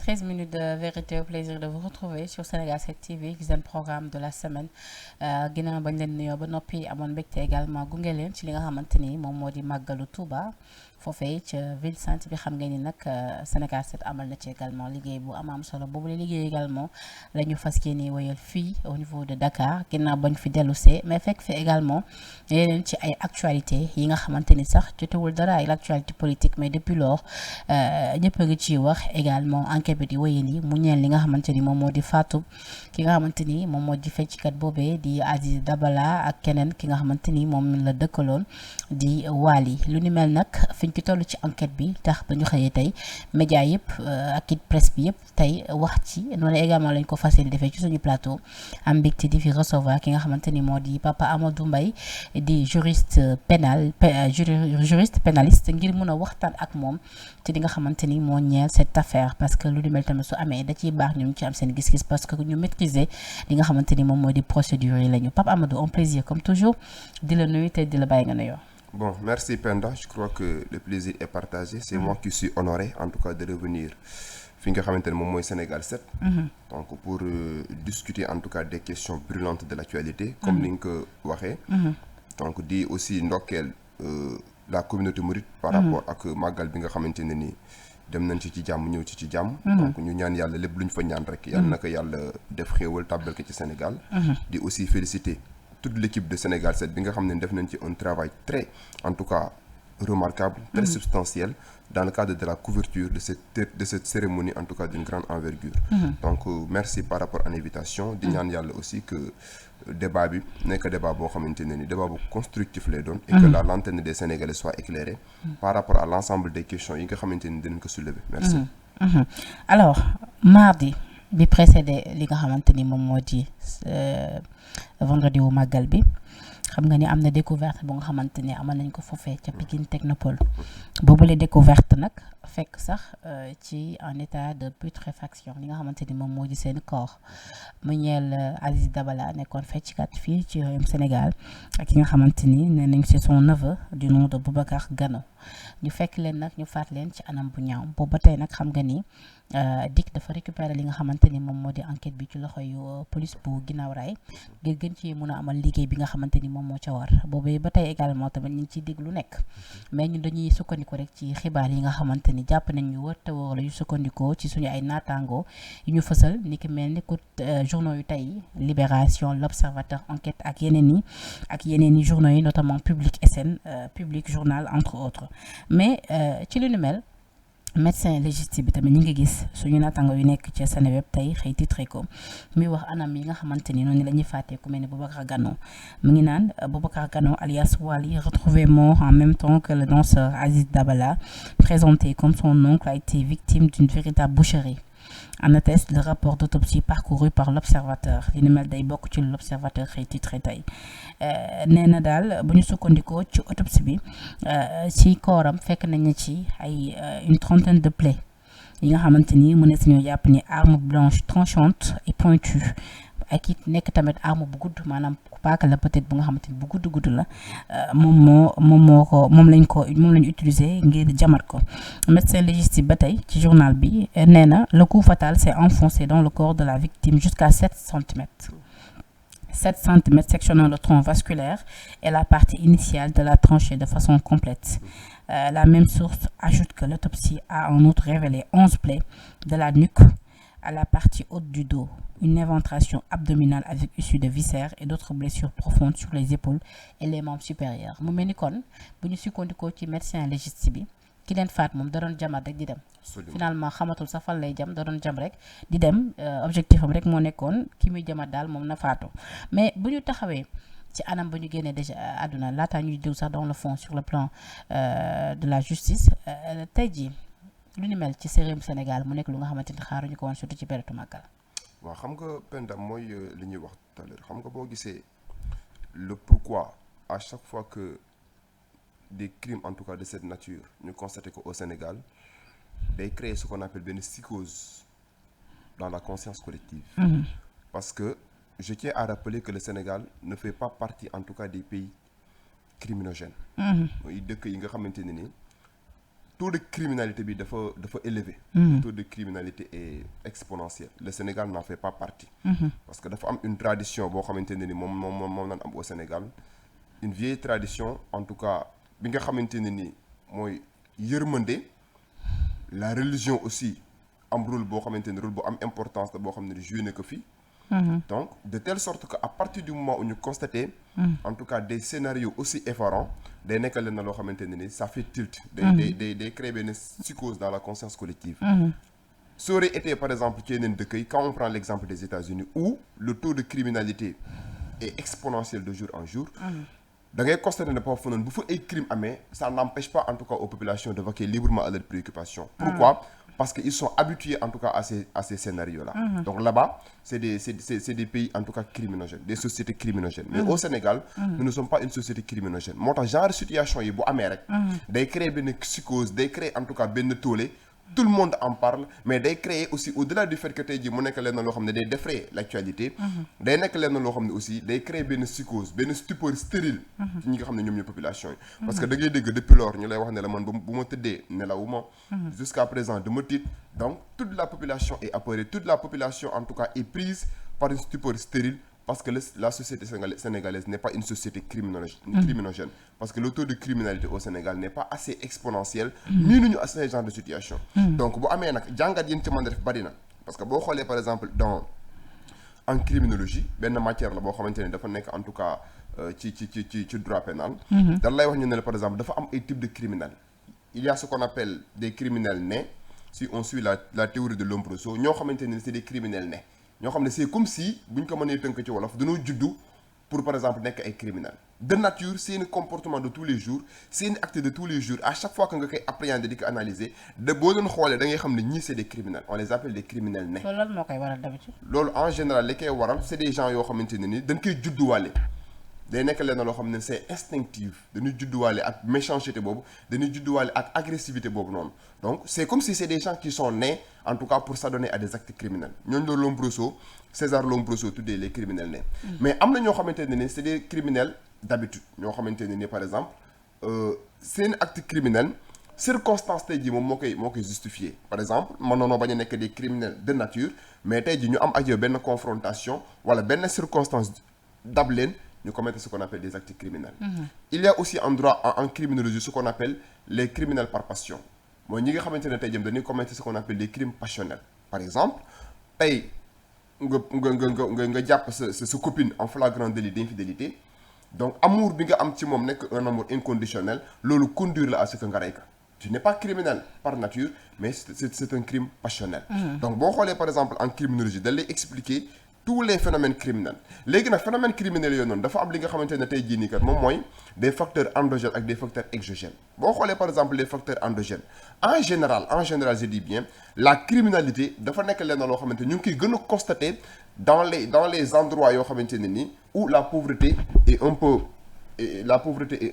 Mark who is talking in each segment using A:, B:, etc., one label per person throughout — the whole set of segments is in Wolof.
A: 13 minutes de vérité, au plaisir de vous retrouver sur Sénégal 7 TV gis ngeen programme de la semaine ginnaaw bañ leen nuyoo ba noppi amoon mbégte également gunge leen ci li nga xamante ni moom moo di màggalu Touba foofee ca ville sainte bi xam ngeen ni nag Sénégal 7 amal na ci également liggéey bu am solo boobu la liggéey également la ñu fas yéene wéyal fii au niveau de Dakar ginnaaw bañ fi dellusee mais fekk fi également yeneen ci ay actualité yi nga xamante ni sax jotewul dara ak l'actualité politique mais depuis lors ñëpp a ngi ciy wax également enquête bi di wéyali mu ñeel li nga xamante ni moom moo di faatu ki nga xamante ni moom moo di fecckat boobee di Aziz Dabala ak keneen ki nga xamante ni moom la dëkkaloon di Wally lu ni mel nag fiñ ci toll ci enquête bi tax ba ñu xëyee tey média yëpp ak it presse bi yëpp tey wax ci noonu également lañ ko fas yéene defee ci suñu plateau am mbégte di fi recevoir ki nga xamante ni moo di Papa Amadou Mbaye di juriste pénaliste ngir mën a waxtaan ak moom ci li nga xamante ni moo ñeel cette affaire parce que lu ni mel tamit su amee da ciy baax ñoom ci am seen gis-gis parce que ñu maîtriser li nga xamante ni moom moo di procédure yi la ñu Pape Amadou un plaisir comme toujours di la nuyu te di la bàyyi nga nuyoo.
B: Bon, merci Penda. Je crois que le plaisir est partagé. C'est moi qui suis honoré, en tout cas, de revenir fi nga xamante ne moom mooy Sénégal 7. Donc pour discuter en tout cas des questions brûlantes de l'actualité, comme ni nga ko waxee. Donc di aussi ndokkeel la communauté mouride par rapport ak màggal bi nga xamante ne ni dem nañ ci jàmm ñëw ci jàmm. Donc ñu ñaan yàlla lépp lu ñu fa ñaan rek yàlla na ko yàlla def xéewal tàbbal ko ci Sénégal. di aussi féliciter toute l'équipe de Sénégal 7 bi nga xam ne def nañ ci un travail très en tout cas remarquable, très substantiel dans le cadre de la couverture de cette cérémonie en tout cas d'une grande envergure. Donc merci par rapport à l'invitation di ñaan yàlla aussi que débat bi nekk débat boo xamante ne ni débat bu constructif lay doon et que la lanterne des Sénégalais soit éclairée par rapport à l'ensemble des questions yi nga xamante ni dinañ ko soulever. Merci.
A: Alors mardi bi précédé li nga xamante ni moom moo di vendredi wu màggal bi xam nga ni am na découverte bu nga xamante ni amal nañ ko foofee ca Pikine Technopole boobule découverte nag fekk sax ci en état de putréfaction li nga xamante ni moom moo di seen corps mu ñeel Aziz Dabala nekkoon fecckat fii ci Sénégal ak ki nga xamante ni nee nañ c'est son neveu du nom de Boubacar Gano ñu fekk leen nag ñu faat leen ci anam bu ñaaw boobu ba tey nag xam nga ni DIC dafa récupérer li nga xamante ni moom moo di enquête bi ci loxo yu police bu ginnaaw raay ngir gën ci mën a amal liggéey bi nga xamante ni moom moo ca war boobu ba tey également tamit ñu ngi ciy dégg lu nekk mais ñun dañuy sukkandiku rek ci xibaar yi nga xamante ni jàpp nañ ñu wër te wóor la yu sukkandikoo ci suñu ay naataangoo yu ñu fësal ni ki mel ni ku journaux yu tey Libération L'Observateur Enquête ak yeneen i journaux yi notamment Public SN Public Journal entre autres mais ci lu ñu mel médecin légiste bi tamit ñi ngi gis suñu naataango yu nekk ci Seneweb tey xëy titré ko muy wax anam yi nga xamante ni noonu la ñuy fàttee ku mel ni Boubacar Gano mu ngi naan Boubacar Gano alias Wally retrouvé mort en même temps que le danseur Aziz Dabala présenté comme son oncle a été victime d'une véritable boucherie. En atteste le rapport d'autopsie parcouru par l'Observateur li ni mel day bokk ci l'Observateur xëy titré tey nee na daal bu ñu sukkandikoo ci autopsie bi ci kooram fekk nañu ci ay une trentaine de plaies yi nga xamante ni mu ne si ñoo jàpp ni arme blanche tranchante et pointue ak it nekk tamit arme bu gudd maanaam paaka la peut-être bu nga xamante ni bu gudd la moom lañ utiliser ngir jamat ko médecin légiste ba tey ci journal bi nee na le coup fatal s'est enfoncé dans le corps de la victime jusqu'à 7 centimètres sectionnant le tronc vasculaire et la partie initiale de la tranchée de façon complète. La même source ajoute que l'autopsie a en outre révélé 11 plaies de la nuque à la partie haute du dos, une éventration abdominale avec issue de viscères et d'autres blessures profondes sur les épaules et les membres supérieurs. mu mel ni kon bu ñu sukkandikoo ci médecin légiste bi ki leen faat moom da doon jamaat rek di dem. Finalement xamatul sa fan lay jam da doon jam rek di dem objectif am rek moo nekkoon ki muy jamaat daal moom na faatu mais bu ñu taxawee ci anam ba ñu génnee déjà àdduna laataa ñuy déglu sax dans le fond sur le plan de la justice tey jii lu ni mel ci réewum Sénégal mu nekk lu nga xamante ni xaaruñu ko woon surtout ci période màggal.
B: waaw xam nga Penda mooy li ñuy wax tout à l'heure xam nga boo gisee le pourquoi à chaque fois que des crimes en tout cas de cette nature ñu constaté ko au Sénégal day créer ce qu'on appelle benn psychose dans la conscience collective. Parce que je tiens à rappeler que le Sénégal ne fait pas partie en tout cas des pays criminogènes. mooy dëkk yi nga xamante ne ni taux de criminalité bi dafa élevé. Le taux de criminalité est exponentiel. Le Sénégal n'en fait pas partie. Parce que dafa am une tradition boo xamante ne ni moom naan am au Sénégal une vieille tradition en tout cas bi nga xamante ne ni mooy yërmande. La religion aussi am rôle boo xamante ne rôle bu am importance la boo xam ne joué na ko fii. Donc de telle sorte que à partir du moment où ñu constaté en tout cas des scénarios aussi effarants day nekk leen na loo xamante ne ni ça fait tilt day créer benn psychose dans la conscience collective. Ça aurait été par exemple ci yeneen dëkk yi quand on prend l'exemple des États-Unis où le taux de criminalité est exponentiel de jour en jour. Da ngay constater ne foofu noonu bu fa ay crime amee ça n'empêche pas en tout cas aux populations de vaquer librement à leurs préoccupations. Pourquoi? Parce qu'ils sont habitués en tout cas à ces scénarios-là. Donc là-bas, c'est des pays en tout cas criminogènes, des sociétés criminogènes. Mais au Sénégal, nous ne sommes pas une société criminogène. Moo tax genre situation yi bu amee rek day créer benn psychose, day créer en tout cas benn tollé. Tout le monde en parle mais day créer aussi au-delà du fait que tey jii mu nekk leen na loo xam ne day défrayer l'actualité. day nekk leen na loo xam ne aussi day créer benn psychose benn stupeur stérile. ci ñi nga xam ne ñoom ñooy population yi. parce que da ngay dégg depuis lors ñu lay wax ne la man bu ma tëddee nelawuma. jusqu'à présent dama tiit donc toute la population est apeurée toute la population en tout cas est prise par une stupeur stérile. Parce que la société sénégalaise n'est pas une société criminogène. Parce que le taux de criminalité au Sénégal n'est pas assez exponentiel. Miinuñu à ce genre de situation. Donc bu amee nag jàngat yi ñu ci mën a def bari na. Parce que boo xoolee par exemple en criminologie benn matière la boo xamante ne dafa nekk en tout cas ci droit pénal. dañ lay wax ñu ne la par exemple dafa am ay types de criminels. Il y a ce qu'on appelle des criminels nés si on suit la théorie de Lombroso ñoo xamante ne c'est des criminels nés. ñoo xam ne c'est comme si bu ñu ko mënee tënk ci wolof dañoo juddu pour par exemple nekk ay criminels de nature seen comportement de tous les jours seen acte de tous les jours à chaque fois que nga koy appréhender di ko analyser de boo leen xoolee da ngay xam ne ñii c'est des criminels on les appelle des criminels nés.
A: loolu lan moo koy waral d'habitude.
B: loolu en général li koy waral c'est des gens yoo xamante ne ni dañ koy judduwaale day nekk leen loo xam ne c'est instinctif dañuy judduwaale ak méchanceté boobu dañuy judduwaale ak agressivité boobu noonu donc c'est comme si c'est des gens qui sont nés en tout cas pour s'adonner à des actes criminels ñooñu la Lombroso César Lombroso tuddee les criminels nés mais am na ñoo xamante ne ni c'est des criminels d'habitude ñoo xamante ne ni par exemple seen acte criminel circonstance tey jii moom moo koy justifier par exemple mën noonoo bañ a nekk des criminels de nature mais tey jii ñu am ak yow benn confrontation wala benn circonstance dab leen ñu commettre ce qu'on appelle des actes criminels. Il y a aussi en droit en criminologie ce qu'on appelle les criminels par passion mooy ñi nga xamante ne tey jëm dañuy commettre ce qu'on appelle des crimes passionnels par exemple tey nga jàpp sa copine en flagrant délit d'infidélité donc amour bi nga am ci moom nekk un amour inconditionnel loolu conduire la à ce que nga rey ko tu n'es pas criminel par nature mais c'est un crime passionnel. Donc boo xoolee par exemple en criminologie da lay expliquer tous les phénomènes criminels léegi nag phénomènes criminels yooyu noonu dafa am li nga xamante ne tey jii nii kat moom mooy des facteurs endogènes ak des facteurs exogènes boo xoolee par exemple les facteurs endogènes en général je dis bien la criminalité dafa nekk leen loo xamante ñu ngi koy gën a constater dans les endroits yoo xamante ne nii où la pauvreté est un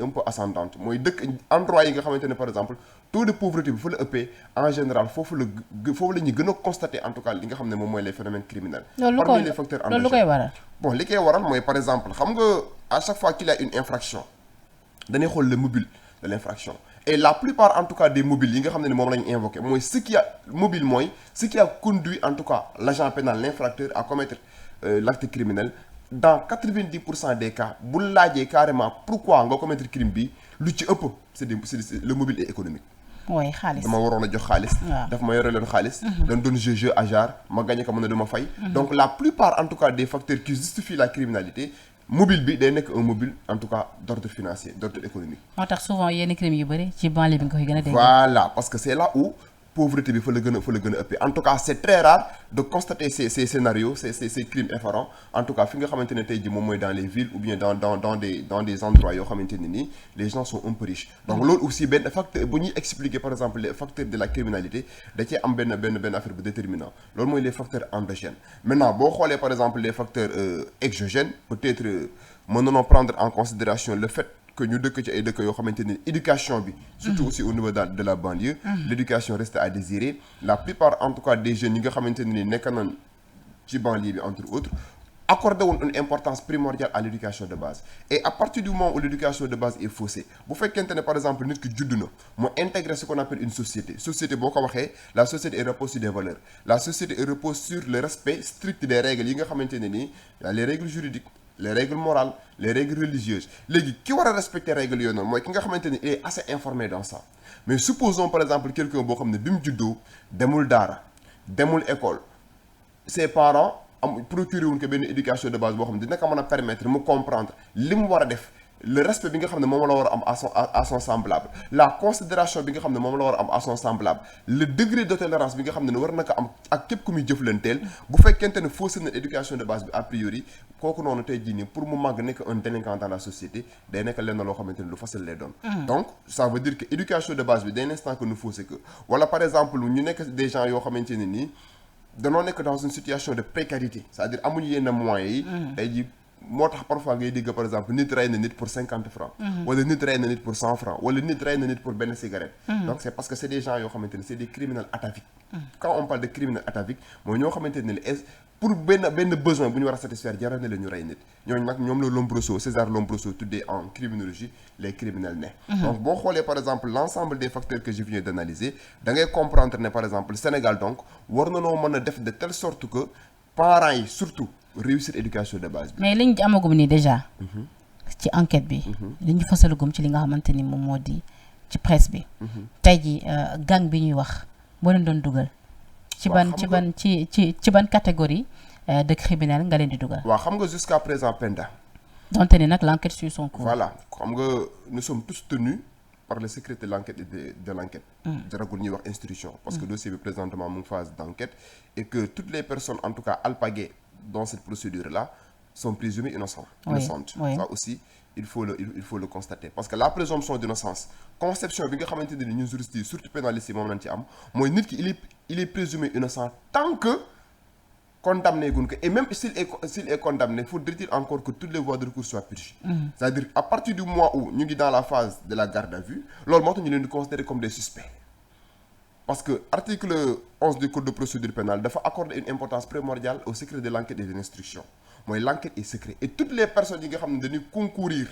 B: peu ascendante mooy dëkk endroit yi nga xamante ne par exemple taux de pauvreté bi fa la ëppee en général foofu la ñuy gën a constater en tout cas li nga xam ne moom mooy les phénomènes criminels parmi les facteurs endogènes loolu lu koy waral bon li koy waral mooy par exemple xam nga à chaque fois qu'il y a une infraction dañuy xool le mobile de l'infraction et la plupart en tout cas des mobiles yi nga xam ne moom la ñu invoqué mooy ce qui a conduit en tout cas l'agent pénal l'infracteur à commettre l'acte criminel dans 90% des cas bu laajee carrément pourquoi nga commettre crime bi lu ci ëpp c'est le mobile est économique.
A: mooy xaalis
B: dama waroon a jox xaalis. daf ma yore leen xaalis. doon jeu hasard ma gagné ko mën na dama fay. donc la plupart en tout cas des facteurs qui justifient la criminalité mobile bi day nekk un mobile en tout cas d'ordre financier d'ordre économique.
A: moo tax souvent yenn crimes yu bëri ci banlieue bi nga koy gën a dégg.
B: voilà parce que c'est là où pauvreté bi fa la gën a ëppee en tout cas c'est très rare de constater ces scénarios ces crimes effarants en tout cas fi nga xamante ne tey jii moom mooy dans les villes ou bien dans des endroits yoo xamante ne nii les gens sont un peu riches donc loolu aussi benn facteur bu ñuy expliquer par exemple les facteurs de la criminalité da cee am benn affaire bu déterminant loolu mooy les facteurs endogènes maintenant boo xoolee par exemple les facteurs exogènes peut-être mën nañoo prendre en considération le fait que ñu dëkk ci ay dëkk yoo xamante ni éducation bi surtout aussi au niveau de la banlieue l'éducation reste à désirer la plupart en tout cas des jeunes yi nga xamante ne ni nekk nañ ci banlieue bi entre autres accordé woon une importance primordiale à l'éducation de base et à partir du moment où l'éducation de base est faussée bu fekkente ne par exemple nit ki judd na mu intégrer ce qu'on appelle une société boo ko waxee la société elle repose sur des valeurs la société elle repose sur le respect strict des règles yi nga xamante ne nii les règles juridiques les règles morales les règles religieuses léegi ki war a respecter règles yooyu noonu mooy ki nga xamante ni il est assez informé dans ça mais supposons par exemple quelqu'un boo xam ne bi mu juddoo demul daara demul école ses parents procuré wuñ ko benn éducation de base boo xam ne dina ko mën a permettre mu comprendre li mu war a def le respect bi nga xam ne moom la war a am à son semblable la considération bi nga xam ne moom la war a am à son semblable le degré de tolérance bi nga xam ne war na ko am ak képp ku muy jëflanteel bu fekkente ne faussé na éducation de base bi a priori kooku noonu tey jii nii pour mu màgg nekk un délinquant dans la société day nekk lenn loo xamante ne lu facile lay doon. Donc ça veut dire que éducation de base bi dès l'instant que nu faussé que wala par exemple ñu nekk des gens yoo xamante ne nii danoo nekk dans une situation de précarité c'est-à-dire amuñu yenn moyens yi. tey jii moo tax parfois ngay dégg par exemple nit rey na nit pour 50 francs. wala nit rey na nit pour 100 francs wala nit rey na nit pour benn cigarette. Donc c'est parce que c'est des gens yoo xamante ne c'est des criminels ataviques. Quand on parle de criminels ataviques mooy ñoo xamante ne pour benn besoin bu ñu war a satisfaire jaral na la ñu rey nit ñooñu nag ñoom la Lombroso César Lombroso tuddee en criminologie les criminels nés. Donc boo xoolee par exemple l'ensemble des facteurs que je viens d'analyser da ngay comprendre ne par exemple Sénégal donc war na noo mën a def de telle sorte que parents yi surtout réussir éducation de base bi.
A: mais liñ amagum nii déjà. ci enquête bi. li ñu fasalagum ci li nga xamante ni moom moo di ci presse bi. tey jii gang bi ñuy wax boo leen doon dugal. ci ban catégorie de criminel nga leen di dugal.
B: waaw xam nga jusqu'à présent Penda.
A: donte ni nag l'enquête suit son cours.
B: Voilà xam nga nous sommes tous tenus par le secret de l'enquête et de l'enquête. jaragul ñuy wax instruction. parce que dossier bi présentement mu ngi phase d'enquête et que toutes les personnes en tout cas alpaguées dans cette procédure-là sont présumées innocentes.
A: Oui.
B: Ça aussi il faut le constater parce que la présomption d'innocence conception bi nga xamante ne ñun juristes yi surtout pénalistes yi moom lañ ci am mooy nit ki il est présumé innocent tant que condamné gun ko et même s'il est condamné faudrait-il encore que toutes les voies de recours soient purgées. C'est-à-dire à partir du moment où ñu ngi dans la phase de la garde à vue loolu moo tax ñu leen di considérer comme des suspects parce que article 11 du code de procédure pénale dafa accorder une importance primordiale au secret de l'enquête et de l'instruction mooy l'enquête est secret et toutes les personnes yi nga xam ne dañuy concourir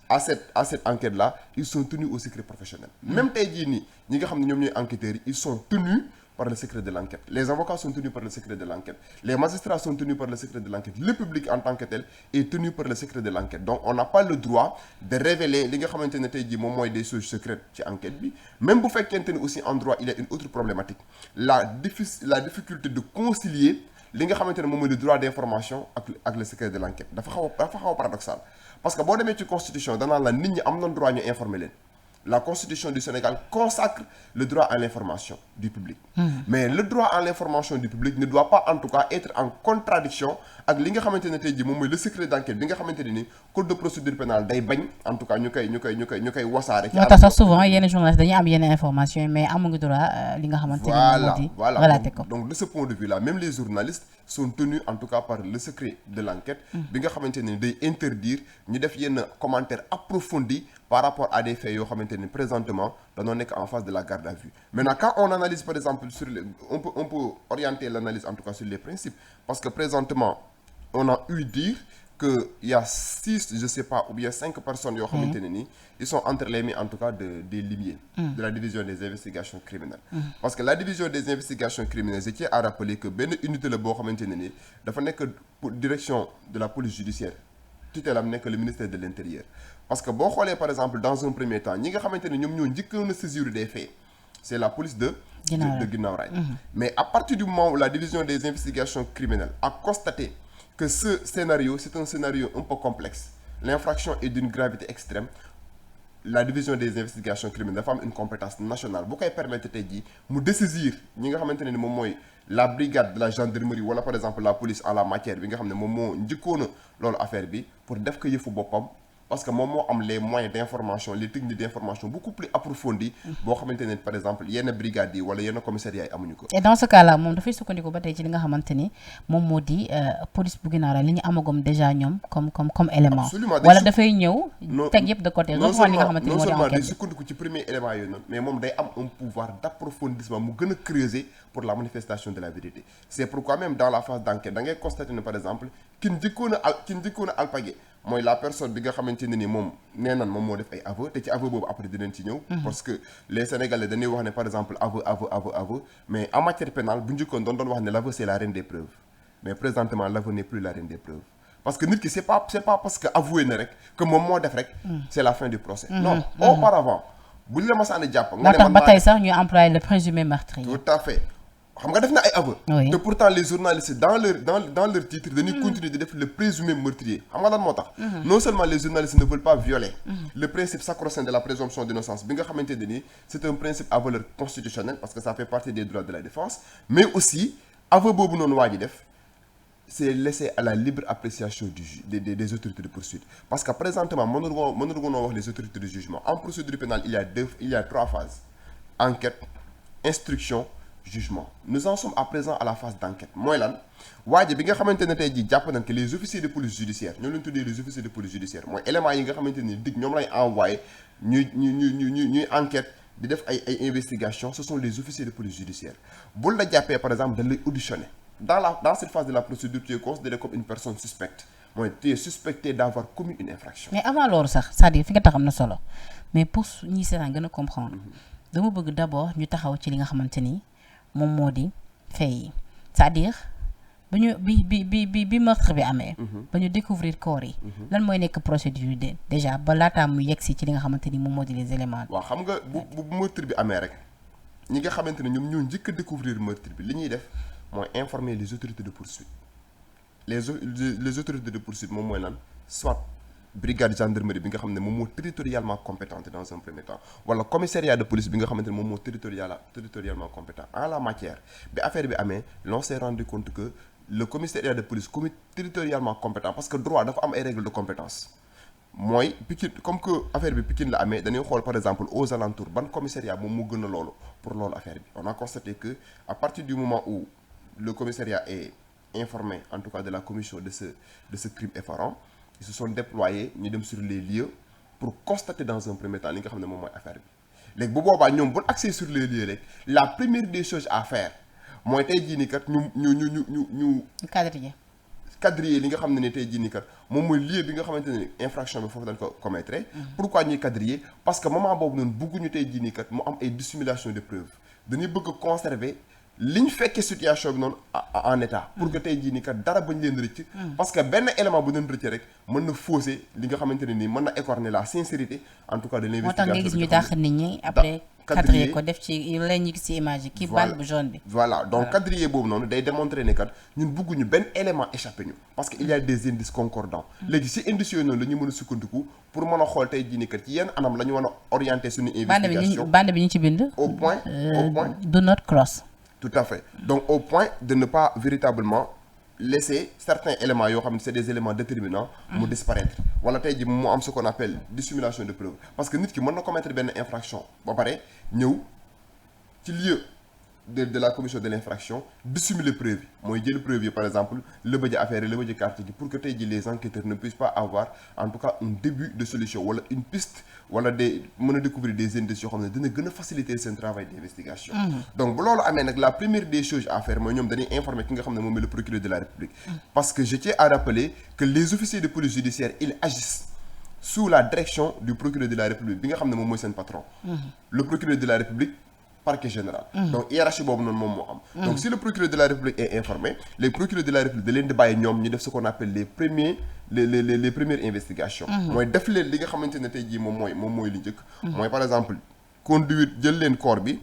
B: à cette enquête là ils sont tenus au secret professionnel. Même tey jii nii ñi nga xam ne ñoom ñooy enquêteurs yi ils sont tenus par le secret de l'enquête. Les avocats sont tenus par le secret de l'enquête. Les magistrats sont tenus par le secret de l'enquête. Le public en tant que tel est tenu par le secret de l'enquête. Donc on n'a pas le droit de révéler li nga xamante ne tey jii moom mooy des choses secrètes ci enquête bi même bu fekkente ne aussi en droit il y a une autre problématique la difficulté de concilier li nga xamante ne moom mooy le droit d'information ak le secret de l'enquête dafa xaw a paradoxal parce que boo demee ci constitution danaa la nit ñi am nañ droit ñu informer leen la constitution du Sénégal consacre le droit à l'information du public. Mais le droit à l'information du public ne doit pas en tout cas être en contradiction ak li nga xamante ne tey jii moom mooy le secret d'enquête bi nga xamante ne ni code de procédure pénale day bañ en tout cas ñu koy wasaare.
A: moo tax sax souvent yenn journalistes dañuy am yenn information mais amuñu droit li nga xamante ne moo di relater ko.
B: Donc de ce point de vue là même les journalistes sont tenus en tout cas par le secret de l'enquête bi nga xamante ne day interdire ñu def yenn commentaires approfondis par rapport à des faits yoo xamante ne présentement dañoo nekk en phase de la garde à vue. Maintenant quand on analyse par exemple on peut orienter l'analyse en tout cas sur les principes parce que présentement on a eu dire que il y a 6 je sais pas ou bien 5 personnes yoo xamante ne nii ils sont entre les mains en tout cas des limiers de la division des investigations criminelles parce que la division des investigations criminelles je tiens à rappeler que benn unité la boo xamante ne nii dafa nekk direction de la police judiciaire tutelle am nekk le ministère de l'intérieur parce que boo xoolee par exemple dans un premier temps ñi nga xamante ne ñoom ñoo njëkkoon a saisir des faits c'est la police de Guinaw Rail mais à partir du moment où la division des investigations criminelles a constaté que ce scénario c'est un scénario un peu complexe l'infraction est d'une gravité extrême la division des investigations criminelles dafa am une compétence nationale bu koy permettre tey jii mu dessaisir ñi nga xamante ne ni moom mooy la brigade de la gendarmerie wala par exemple la police en la matière bi nga xam ne moom moo njëkkoona loolu affaire bi pour def ko yëfu boppam parce que moom moo am les moyens d'information les techniques d'information beaucoup plus approfondies boo xamante ne par exemple yenn brigades yi wala yenn commissariats yi amuñu ko.
A: et dans ce cas là moom dafay sukkandiku ba tey ci li nga xamante ni moom moo di police bu Guinaara li ñu amagum déjà ñoom comme élément.
B: absolument
A: wala dafay ñëw. teg yëpp de côté reprendre li nga xamante ni moo di enquête
B: non seulement day sukkandiku ci premier élément yooyu noonu mais moom day am un pouvoir d'approfondissement mu gën a creuser pour la manifestation de la vérité c'est pourquoi même dans la phase d'enquête da ngay constater ne par exemple kin njëkkoon a alpagué mooy la personne bi nga xamante ne ni moom nee nan moom moo def ay aveu te ci aveu boobu après dinañ ci ñëw parce que les Sénégalais dañuy wax ne par exemple aveu mais en matière pénale bu njëkkoon doon wax ne l'aveu c'est la reine des preuves mais présentement l'aveu n'est plus la reine des preuves parce que nit ki c'est pas parce que avoué na rek que moom moo def rek c'est la fin du procès non auparavant bu ñu la masaane jàpp nga
A: moo tax ba tey sax ñu employé le présumé meurtrier
B: tout à fait xam nga def na ay aveu te pourtant les journalistes dans leur titre dañuy continuer di def le présumé meurtrier xam nga lan moo tax non seulement les journalistes ne veulent pas violer le principe sacro-saint de la présomption d'innocence bi nga xamante ne ni c'est un principe à valeur constitutionnelle parce que ça fait partie des droits de la défense mais aussi aveu boobu noonu waa ji def c'est laissé à la libre appréciation des autorités de poursuite parce que présentement mënuñu wax les autorités de jugement en procédure pénale il y a 3 phases enquête instruction jugement nous en sommes à présent à la phase d'enquête mooy lan waa ji bi nga xamante ne tey jii jàpp nañ que les officiers de police judiciaire ñoo leen tuddee les officiers de police judiciaire mooy éléments yi nga xamante ni dig ñoom lay envoyé ñuy enquête di def ay investigations ce sont les officiers de police judiciaire bul la jàppee par exemple dañ lay auditionner dans cette phase de la procédure tu es considéré comme une personne suspecte mooy tu es suspecté d'avoir commis une infraction.
A: mais avant loolu sax c'est-à-dire fi nga tax am na solo mais pour ñi seetaan gën a comprendre dama bëgg d'abord ñu taxaw ci li nga xamante ni moom moo di fay yi c'est-à-dire ba ñu bi meurtre bi amee ba ñu découvrir corps yi lan mooy nekk procédure de déjà ba laataa mu yegsi ci li nga xamante ni moom moo di les éléments
B: waaw xam nga bu meurtre bi amee rek ñi nga xamante ne ñoom ñoo njëkk a découvrir meurtre bi li ñuy def mooy informer les autorités de poursuite les autorités de poursuite moom mooy lan soit brigade gendarmerie bi nga xam ne moom moo territorialement compétente dans un premier temps wala commissariat de police bi nga xamante ne moom moo territorialement compétent en la matière bi affaire bi amee l'on s'est rendu compte que le commissariat de police comme territorialement compétent parce que droit dafa am ay règles de compétence mooy Pikine comme que affaire bi Pikine la amee dañuy xool par exemple aux alentours ban commissariat moom moo gën a loolu pour loolu affaire bi on a constaté que à partir du moment où le commissariat est informé en tout cas de la commission de ce crime effarant ils se sont déployés ñu dem sur les lieux pour constater dans un premier temps li nga xam ne moom mooy affaire bi léegi bu boobaa ñoom bu accès sur les lieux rek la première des choses à faire mooy tey jii nii kat ñu quadriller li nga xam ne ni tey jii nii kat moom mooy lieu bi nga xamante ne infraction bi foofu dañ ko commettre pourquoi ñuy quadriller parce que moment boobu noonu bëgguñu tey jii nii kat mu am ay dissimulation de preuves dañuy bëgg a conserver li ñu fekkee situation bi noonu en état pour que tey jii nii kat dara bañ leen rëcc parce que benn élément bu leen rëcc rek mën na fausser li nga xamante ne nii mën na écorner la sincérité en tout cas de l'investigation.
A: moo tax nga gis ñu dàq nit ñi après quadriller ko def ci leen ñu gis ci image yi kii bande bu jaune bi
B: voilà donc quadriller boobu noonu day démontrer ne kat ñun bëgguñu benn élément échappé ñu parce que il y a des indices concordants léegi si indices yooyu noonu la ñu mën a sukkandiku pour mën a xool tey jii nii kat ci yenn anam la ñu mën a orienter suñu investigation
A: bande bi ñu ci bind
B: au point
A: do not cross.
B: Tout à fait donc au point de ne pas véritablement laisser certains éléments yoo xam ne c'est des éléments déterminants mu disparaître wala tey ji mu am ce qu'on appelle dissimulation de preuve parce que nit ki mën na commettre benn infraction ba pare ñëw ci lieu de la commission de l'infraction dissimuler preuve yi mooy jël preuve yi par exemple lëbëj affaire yi lëbëj carte gi pour que tey ji les enquêteurs ne puissent pas avoir en tout cas un début de solution wala une piste wala des mën a découvrir des indices yoo xam ne dina gën a faciliter seen travail d'investigation donc bu loolu amee nag la première des choses à faire mooy ñoom dañuy informer ki nga xam ne moom mooy le procureur de la République parce que je tiens à rappeler que les officiers de police judiciaire ils agissent sous la direction du procureur de la République bi nga xam ne moom mooy seen patron le procureur de la République parquet général donc hiérarchie boobu noonu moom moo am donc si le procureur de la République est informé les procureurs de la République da leen di bàyyi ñoom ñu def ce qu'on appelle les premières investigations mooy def leen li nga xamante ne tey jii moom mooy li njëkk mooy par exemple conduire jël leen corps bi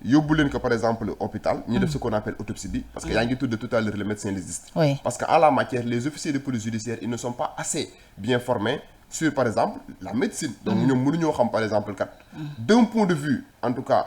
B: yóbbu leen ko par exemple hôpital ñu def ce qu'on appelle autopsie bi parce que yaa ngi tudd tout à l'heure le médecin légiste parce que en la matière les officiers de police judiciaire ils ne sont pas assez bien formés sur par exemple la médecine donc ñoom mënuñoo xam par exemple kat d'un point de vue en tout cas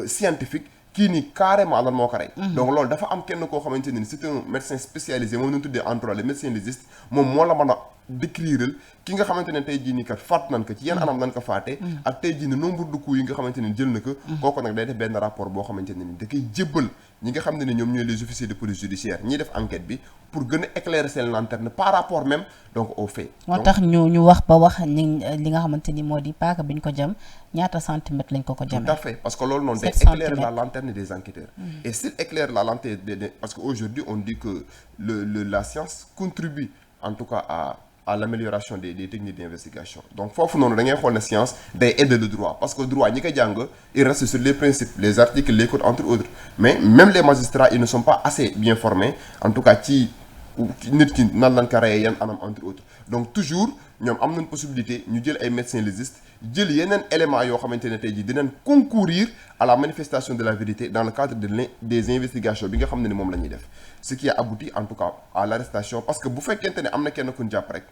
B: scientifique kii nii carrément lan moo ko rey. donc loolu dafa am kenn koo xamante ne ni c'est un médecin spécialisé moom la ñu tuddee en droit le médecin légiste moom moo la mën a décrire ki nga xamante ne tey jii nii kat faat nañ ko ci yenn anam lañ ko faate ak tey jii ni nombre de coups yi nga xamante ne jël na ko. kooku nag day def benn rapport boo xamante ne ni da koy jébbal ñi nga xam ne ñoom ñooy les officiers de police judiciaire ñiy def enquête bi pour gën a éclairer seen lanterne par rapport même donc au fait.
A: moo tax ñu wax ba wax ni li nga xamante ni moo di paaka bi ñu ko jam ñaata centimètres lañ ko jamee.
B: tout à fait parce que loolu noonu day éclairer la lanterne des enquêteurs. Et s'il éclaire la lanterne parce que aujourd'hui on dit que la science contribue en tout cas à l'amélioration des techniques d'investigation. Donc foofu noonu da ngay xool ne science day aider le droit parce que droit ñi ko jàng il reste sur les principes les articles les codes entre autres mais même les magistrats ils ne sont pas assez bien formés en tout cas ci nit ki nan lañ ko reyee yan anam entre autres donc toujours ñoom am nañ possibilité ñu jël ay médecins légistes jël yeneen éléments yoo xamante ne tey jii dinañ concourir à la manifestation de la vérité dans le cadre des investigations bi nga xam ne ni moom la ñuy def ce qui a abouti en tout cas à l'arrestation parce que bu fekkente ne am na kenn ku ñu jàpp rek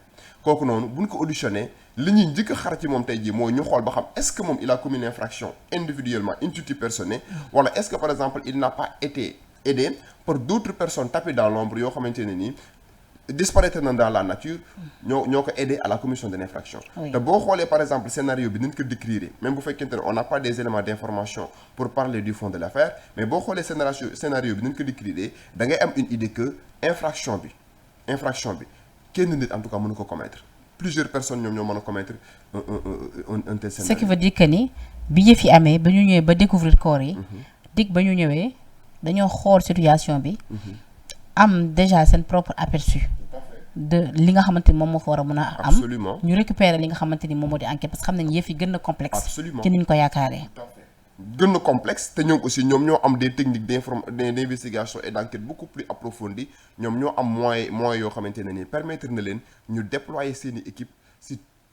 B: kooku noonu buñ ko auditionné li ñuy njëkk a xar ci moom tey jii mooy ñu xool ba xam est-ce que moom il a commis une infraction individuellement in tutti personne wala est-ce que par exemple il n'a pas été aidé par d'autres personnes tapées dans l'ombre yoo xamante ne nii disparaître na dans la nature ñoo ko aider à la commission de l'infraction te boo xoolee par exemple scénario bi nañ ko décrire même bu fekkente ne on n'a pas des éléments d'information pour parler du fond de l'affaire mais boo xoolee scénario bi nañ ko décrire da ngay am une idée que infraction bi kenn nit en tout cas mënu ko commettre plusieurs personnes ñoom ñoo mën a commettre un tel scénario.
A: ce qui veut dire que ni bi yëf yi amee ba ñu ñëwee ba découvrir corps yi dig ba ñu ñëwee dañoo xool situation bi am déjà seen propre aperçu de li nga xamante ni moom moo fa war a mën a am ñu récupérer li nga xamante ni moom moo di enquête parce que xam nañ yëf yi gën na complexe ci niñ ko yaakaaree
B: gën na complexe te ñoom aussi ñoom ñoo am des techniques d'investigation et d'enquête beaucoup plus approfondies ñoom ñoo am moyens yoo xamante ne nii permettre na leen ñu déployer seeni équipe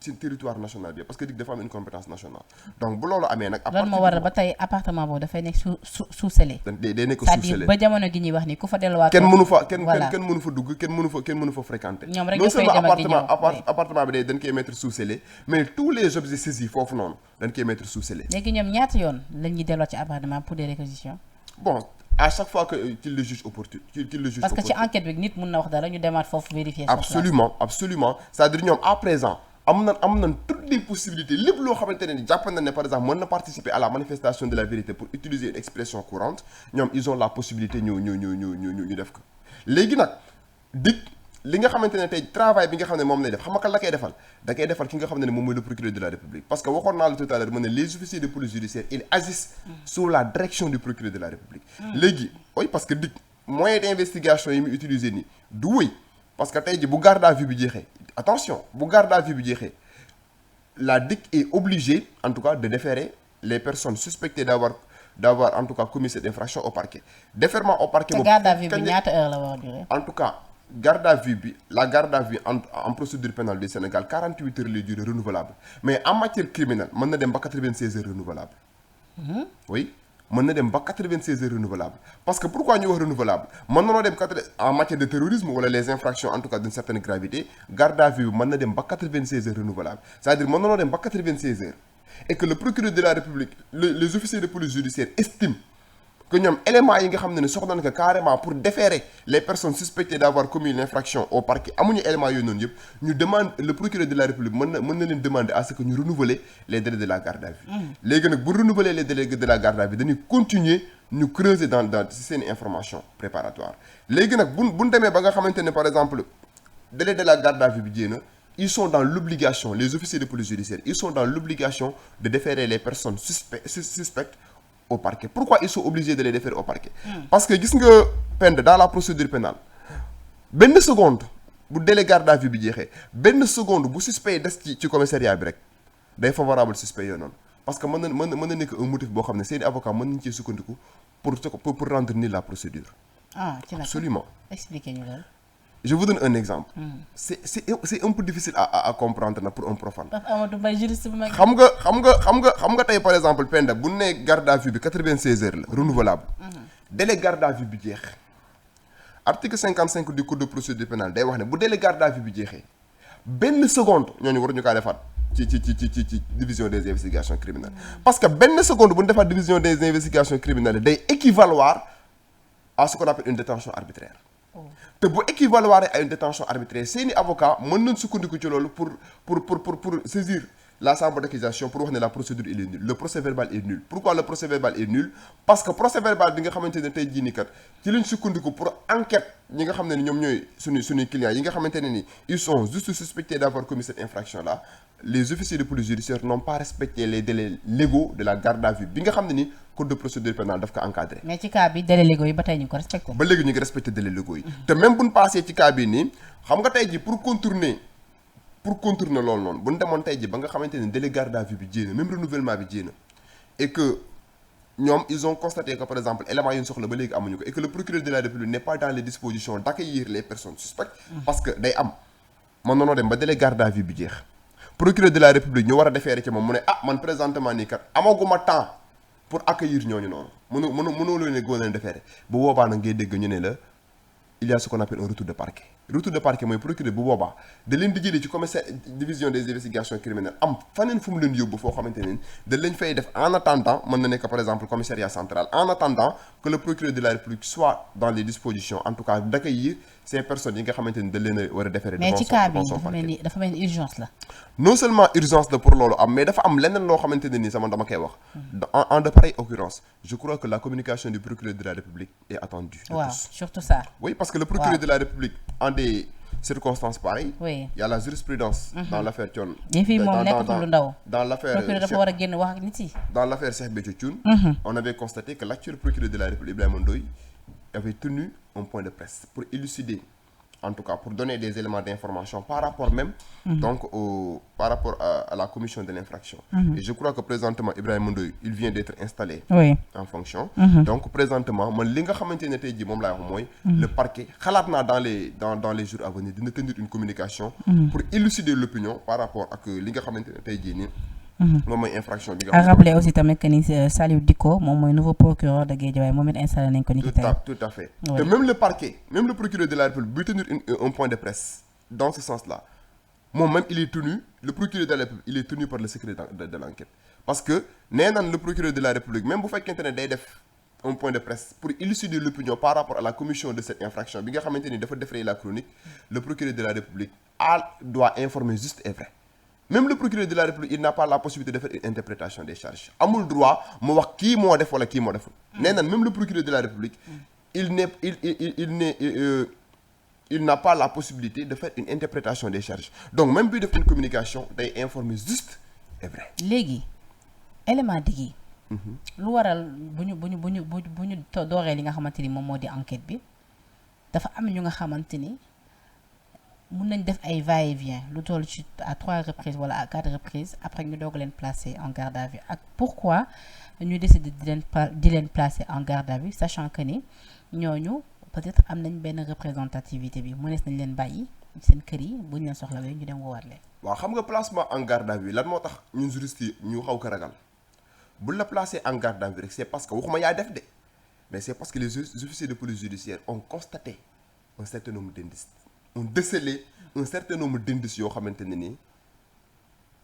B: ci territoire national bi parce que dig dafa am une compétence nationale donc bu loolu amee nag.
A: loolu moo waral ba tey appartement boobu dafay nekk sous scellé.
B: day nekk sous scellé
A: c'est-à-dire ba jamono gi ñuy wax ni ku fa delluwaat.
B: kenn mënu fa dugg kenn mënu fa fréquenter.
A: ñoom rek dafay dem ak di ñëw
B: appartement bi dañ koy mettre sous scellé mais tous les objets saisis foofu noonu dañ koy mettre sous scellé.
A: léegi ñoom ñaata yoon la ñuy delluwaat ci appartement pour des réquisitions.
B: bon à chaque fois que qu'il le juge opportun
A: parce que ci enquête bi nit mën na wax dara ñu demaat foofu vérifier.
B: absolument c'est-à-dire ñoom à présent. am nañ toutes les possibilités lépp loo xamante ne jàpp na ne par exemple mën na participer à la manifestation de la vérité pour utiliser une expression courante ñoom ils ont la possibilité ñu def ko léegi nag li nga xamante ne tey travail bi nga xam ne moom lay def xam nga kan la koy defal da koy defal ki nga xam ne moom mooy le procureur de la République parce que waxoon naa la tout à l'heure ma ne les officiers de police judiciaire ils agissent sous la direction du procureur de la République léegi oui parce que moyen d'investigation yi mu utiliser nii du wëy parce que tey ji bu garde à vue bi jeexee attention bu garde à vue bi jeexee la DIC est obligée en tout cas de déférer les personnes suspectées d'avoir en tout cas commis cette infraction au parquet défèrement au parquet boobu
A: garde à vue bi ñaata heure la war a durer
B: en tout cas garde à vue bi la garde à vue en procédure pénale du Sénégal 48 heures lay durer renouvelable mais en matière criminelle mën na dem ba 96 heures renouvelable oui mën na dem ba 96 heures renouvelable parce que pourquoi ñu wax renouvelable mën na noo dem en matière de terrorisme wala les infractions en tout cas d'une certaine gravité garde à vue bi mën na dem ba 96 heures renouvelable c'est-à-dire mën na noo dem ba 96 heures et que le procureur de la République les officiers de police judiciaire estiment que ñoom éléments yi nga xam ne soxla na ko carrément pour déférer les personnes suspectées d'avoir commis l'infraction au parquet amuñu éléments yooyu noonu yëpp ñu demande le procureur de la République mën na leen demander à ce que ñu renouveler les délais de la garde à vue léegi nag bu renouveler les délais de la garde à vue dañuy continuer ñu creuser dans ci seen information préparatoire léegi nag buñ demee ba nga xamante ne par exemple délai de la garde à vue bi jéem na ils sont dans l'obligation les officiers de police judiciaire ils sont dans l'obligation de déférer les personnes suspectes au parquet. Pourquoi ils sont obligés de les déférer au parquet? Parce que gis nga peine dans la procédure pénale benn seconde bu délai garde à vue bi jeexee benn seconde bu suspect des ci commissariat bi rek day favorable suspect yooyu noonu parce que mën na nekk un motif boo xam ne seeni avocat mën nañu cee sukkandiku pour rendre nulle la procédure.
A: ci la
B: absolument.
A: expliquez ñu loolu.
B: Je vous donne un exemple. C'est un peu difficile à comprendre na pour un profane. xam nga tey par exemple Penda bu ne garde à vue bi 96 heures la renouvelable. délai garde à vue bi jeex. article 55 du code de procédure pénale day wax ne bu délai garde à vue bi jeexee benn seconde ñooñu waruñu kaa defaat ci division des investigations criminelles parce que benn seconde bu ñu defaat division des investigations criminelles day équivaloir à ce qu'on appelle une détention arbitraire te bu équivaloir à une détention arbitraire seeni avocat mën nañ sukkandiku ci loolu pour saisir la chambre d'accusation pour wax ne la procédure il est nulle le procès verbal est nul pourquoi le procès verbal est nul parce que procès verbal bi nga xamante ne tey jii nii kat ci lañ sukkandiku pour enquête ñi nga xam ne ni ñoom ñooy suñuy clients yi nga xamante ne ni ils sont juste suspectés d'avoir commis cette infraction là les officiers de police judiciaire n'ont pas respecté les délais légaux de la garde à vue bi nga xam ne ni code de procédure pénale daf ko encadré.
A: mais ci cas bi délais légaux yi ba tey ñu ko respecté.
B: ba léegi ñu ngi respecté délais légaux yi. te même bu ñu passé ci cas bii nii xam nga tey jii pour contourner loolu noonu bu ñu demoon tey jii ba nga xamante ne délai garde à vue bi jéem même renouvellement bi jéem et que ñoom ils ont constaté que par exemple éléments yi ñu soxla ba léegi amuñu ko et que le procureur de la République n'est pas dans les dispositions d'accueillir les personnes suspectes. parce que day am man noonoo dem ba délai garde à vue bi jeex. procureur de la République ñu war a defeere ci moom mu ne man présentement nii kat amaguma temps pour accueillir ñooñu noonu mënoo leen ne góor leen defeere bu boobaa nag ngay dégg ñu ne la il y a ce qu'on appelle un retour de parquet mooy procureur bu boobaa da leen di jëlee ci commissaire division des investigations criminelles am faneen fu mu leen yóbbu foo xamante ne da lañ fay def en attendant mën na nekk par exemple commissariat central en attendant que le procureur de la République soit dans les dispositions en tout cas d'accueillir ces personnes yi nga xamante ni da leen a war a defeere
A: mais ci cas bi dafa mel ni urgence la
B: non seulement urgence la pour loolu am mais dafa am leneen loo xamante ne nii sama dama koy wax en de pareille occurrence je crois que la communication du procureur de la République est attendue
A: waaw surtout ça
B: oui parce que le procureur de la République en des circonstances pareilles
A: oui
B: il y a la jurisprudence dans l'affaire Thione
A: yi fii moom nekkatul lu ndaw
B: dans l'affaire
A: procureur dafa war a génn wax ak nit yi
B: dans l'affaire Cheikh Béthio Thioune on avait constaté que l'actuel procureur de la République Ibrahima Ndoye avait tenu un point de presse pour élucider en tout cas pour donner des éléments d'information par rapport même donc par rapport à la commission de l'infraction et je crois que présentement Ibrahima Ndoye il vient d'être installé en fonction donc présentement man li nga xamante ne tey jii moom laay wax mooy le parquet xalaat naa dans les jours à venir dina tenir une communication pour élucider l'opinion par rapport ak li nga xamante ne tey jii nii moom mooy infraction bi nga
A: xam. rappeler aussi tamit que ni Saliou Dicko moom mooy nouveau procureur de Guédiawaye moom it installé nañ ko ni ki tey.
B: tout à fait te même le parquet même le procureur de la République buy tenir un point de presse dans ce sens-là moom même il est tenu le procureur de la République il est tenu par le secret de l'enquête parce que nee naan le procureur de la République même bu fekkente ne day def un point de presse pour élucider l'opinion par rapport à la commission de cette infraction bi nga xamante ni dafa défrayer la chronique le procureur de la République doit informer juste et vrai. Même le procureur de la République il n'a pas la possibilité de faire une interprétation des charges amul droit mu wax kii moo def wala kii moo deful nee na même le procureur de la République il n'a pas la possibilité de faire une interprétation des charges donc même bi def une communication day informer juste et vrai.
A: léegi élément digi lu waral bu ñu dooree li nga xamante ni moom moo di enquête bi dafa am ñu nga xamante ni mun nañ def ay va-et-vient lu toll ci à 3 reprises wala à 4 reprises après ñu doog leen placer en garde à vue ak pourquoi ñu décider di leen placer en garde à vue sachant que ni ñooñu peut-être am nañ benn représentativité bi mënees nañ leen bàyyi seen kër yi bu ñu leen soxlawee ñu dem woowaat leen.
B: waaw xam nga placement en garde à vue lan moo tax ñun juristes yi ñu xaw ko ragal bu la placer en garde à vue rek c'est parce que waxuma yaa def de mais c'est parce que les officiers de police judiciaire ont constaté un certain nombre d'indices ont décelé un certain nombre d'indices yoo xamante ne nii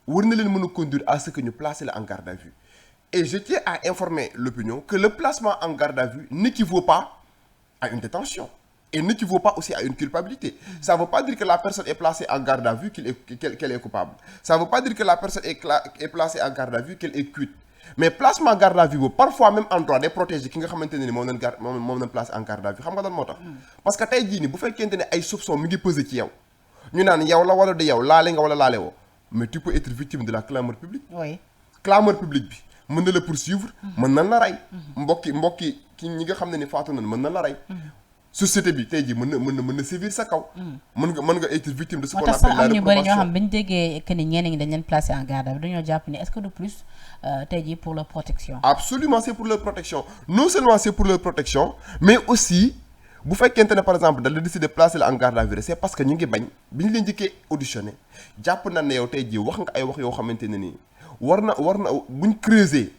B: war na leen mën a conduire à ce que ñu placer la en garde à vue et je tiens à informer l'opinion que le placement en garde à vue n'équivaut pas à une détention et n'équivaut pas aussi à une culpabilité. Ça ne veut pas dire que la personne est placée en garde à vue qu'elle est coupable. Ça ne veut pas dire que la personne est placée en garde à vue qu'elle est quitte. Mais placement en garde à vue boobu parfois même en droit day protéger ki nga xamante ne ni moom lañ place en garde à vue xam nga lan moo tax. parce que tey jii nii bu fekkente ne ay soupçons mi ngi peser ci yow ñu naan yow la wala du yow laale nga wala laale woo mais tu peux être victime de la clameur publique.
A: oui
B: clameur publique bi mën na la poursuivre. mën na la rey. mbokki ki ñi nga xam ne ni faatu nañ mën na la rey. société bi tey jii mën na sévir sa kaw. mën nga être victime de ce qu'on appelle la
A: réprobation. moo tax sax am ñu bëri ñoo xam bi ñu déggee que ni ñenn ñi dañ leen placer en garde à vue dañoo jàpp ni est-ce que de plus tey jii pour leur protection.
B: absolument c'est pour leur protection non seulement c'est pour leur protection mais aussi bu fekkente ne par exemple da la décider placer la en garde à vue c'est parce que ñu ngi bañ bi ñu leen njëkkee auditionné jàpp na ne yow tey jii wax nga ay wax yoo xamante ne nii war na buñ creuser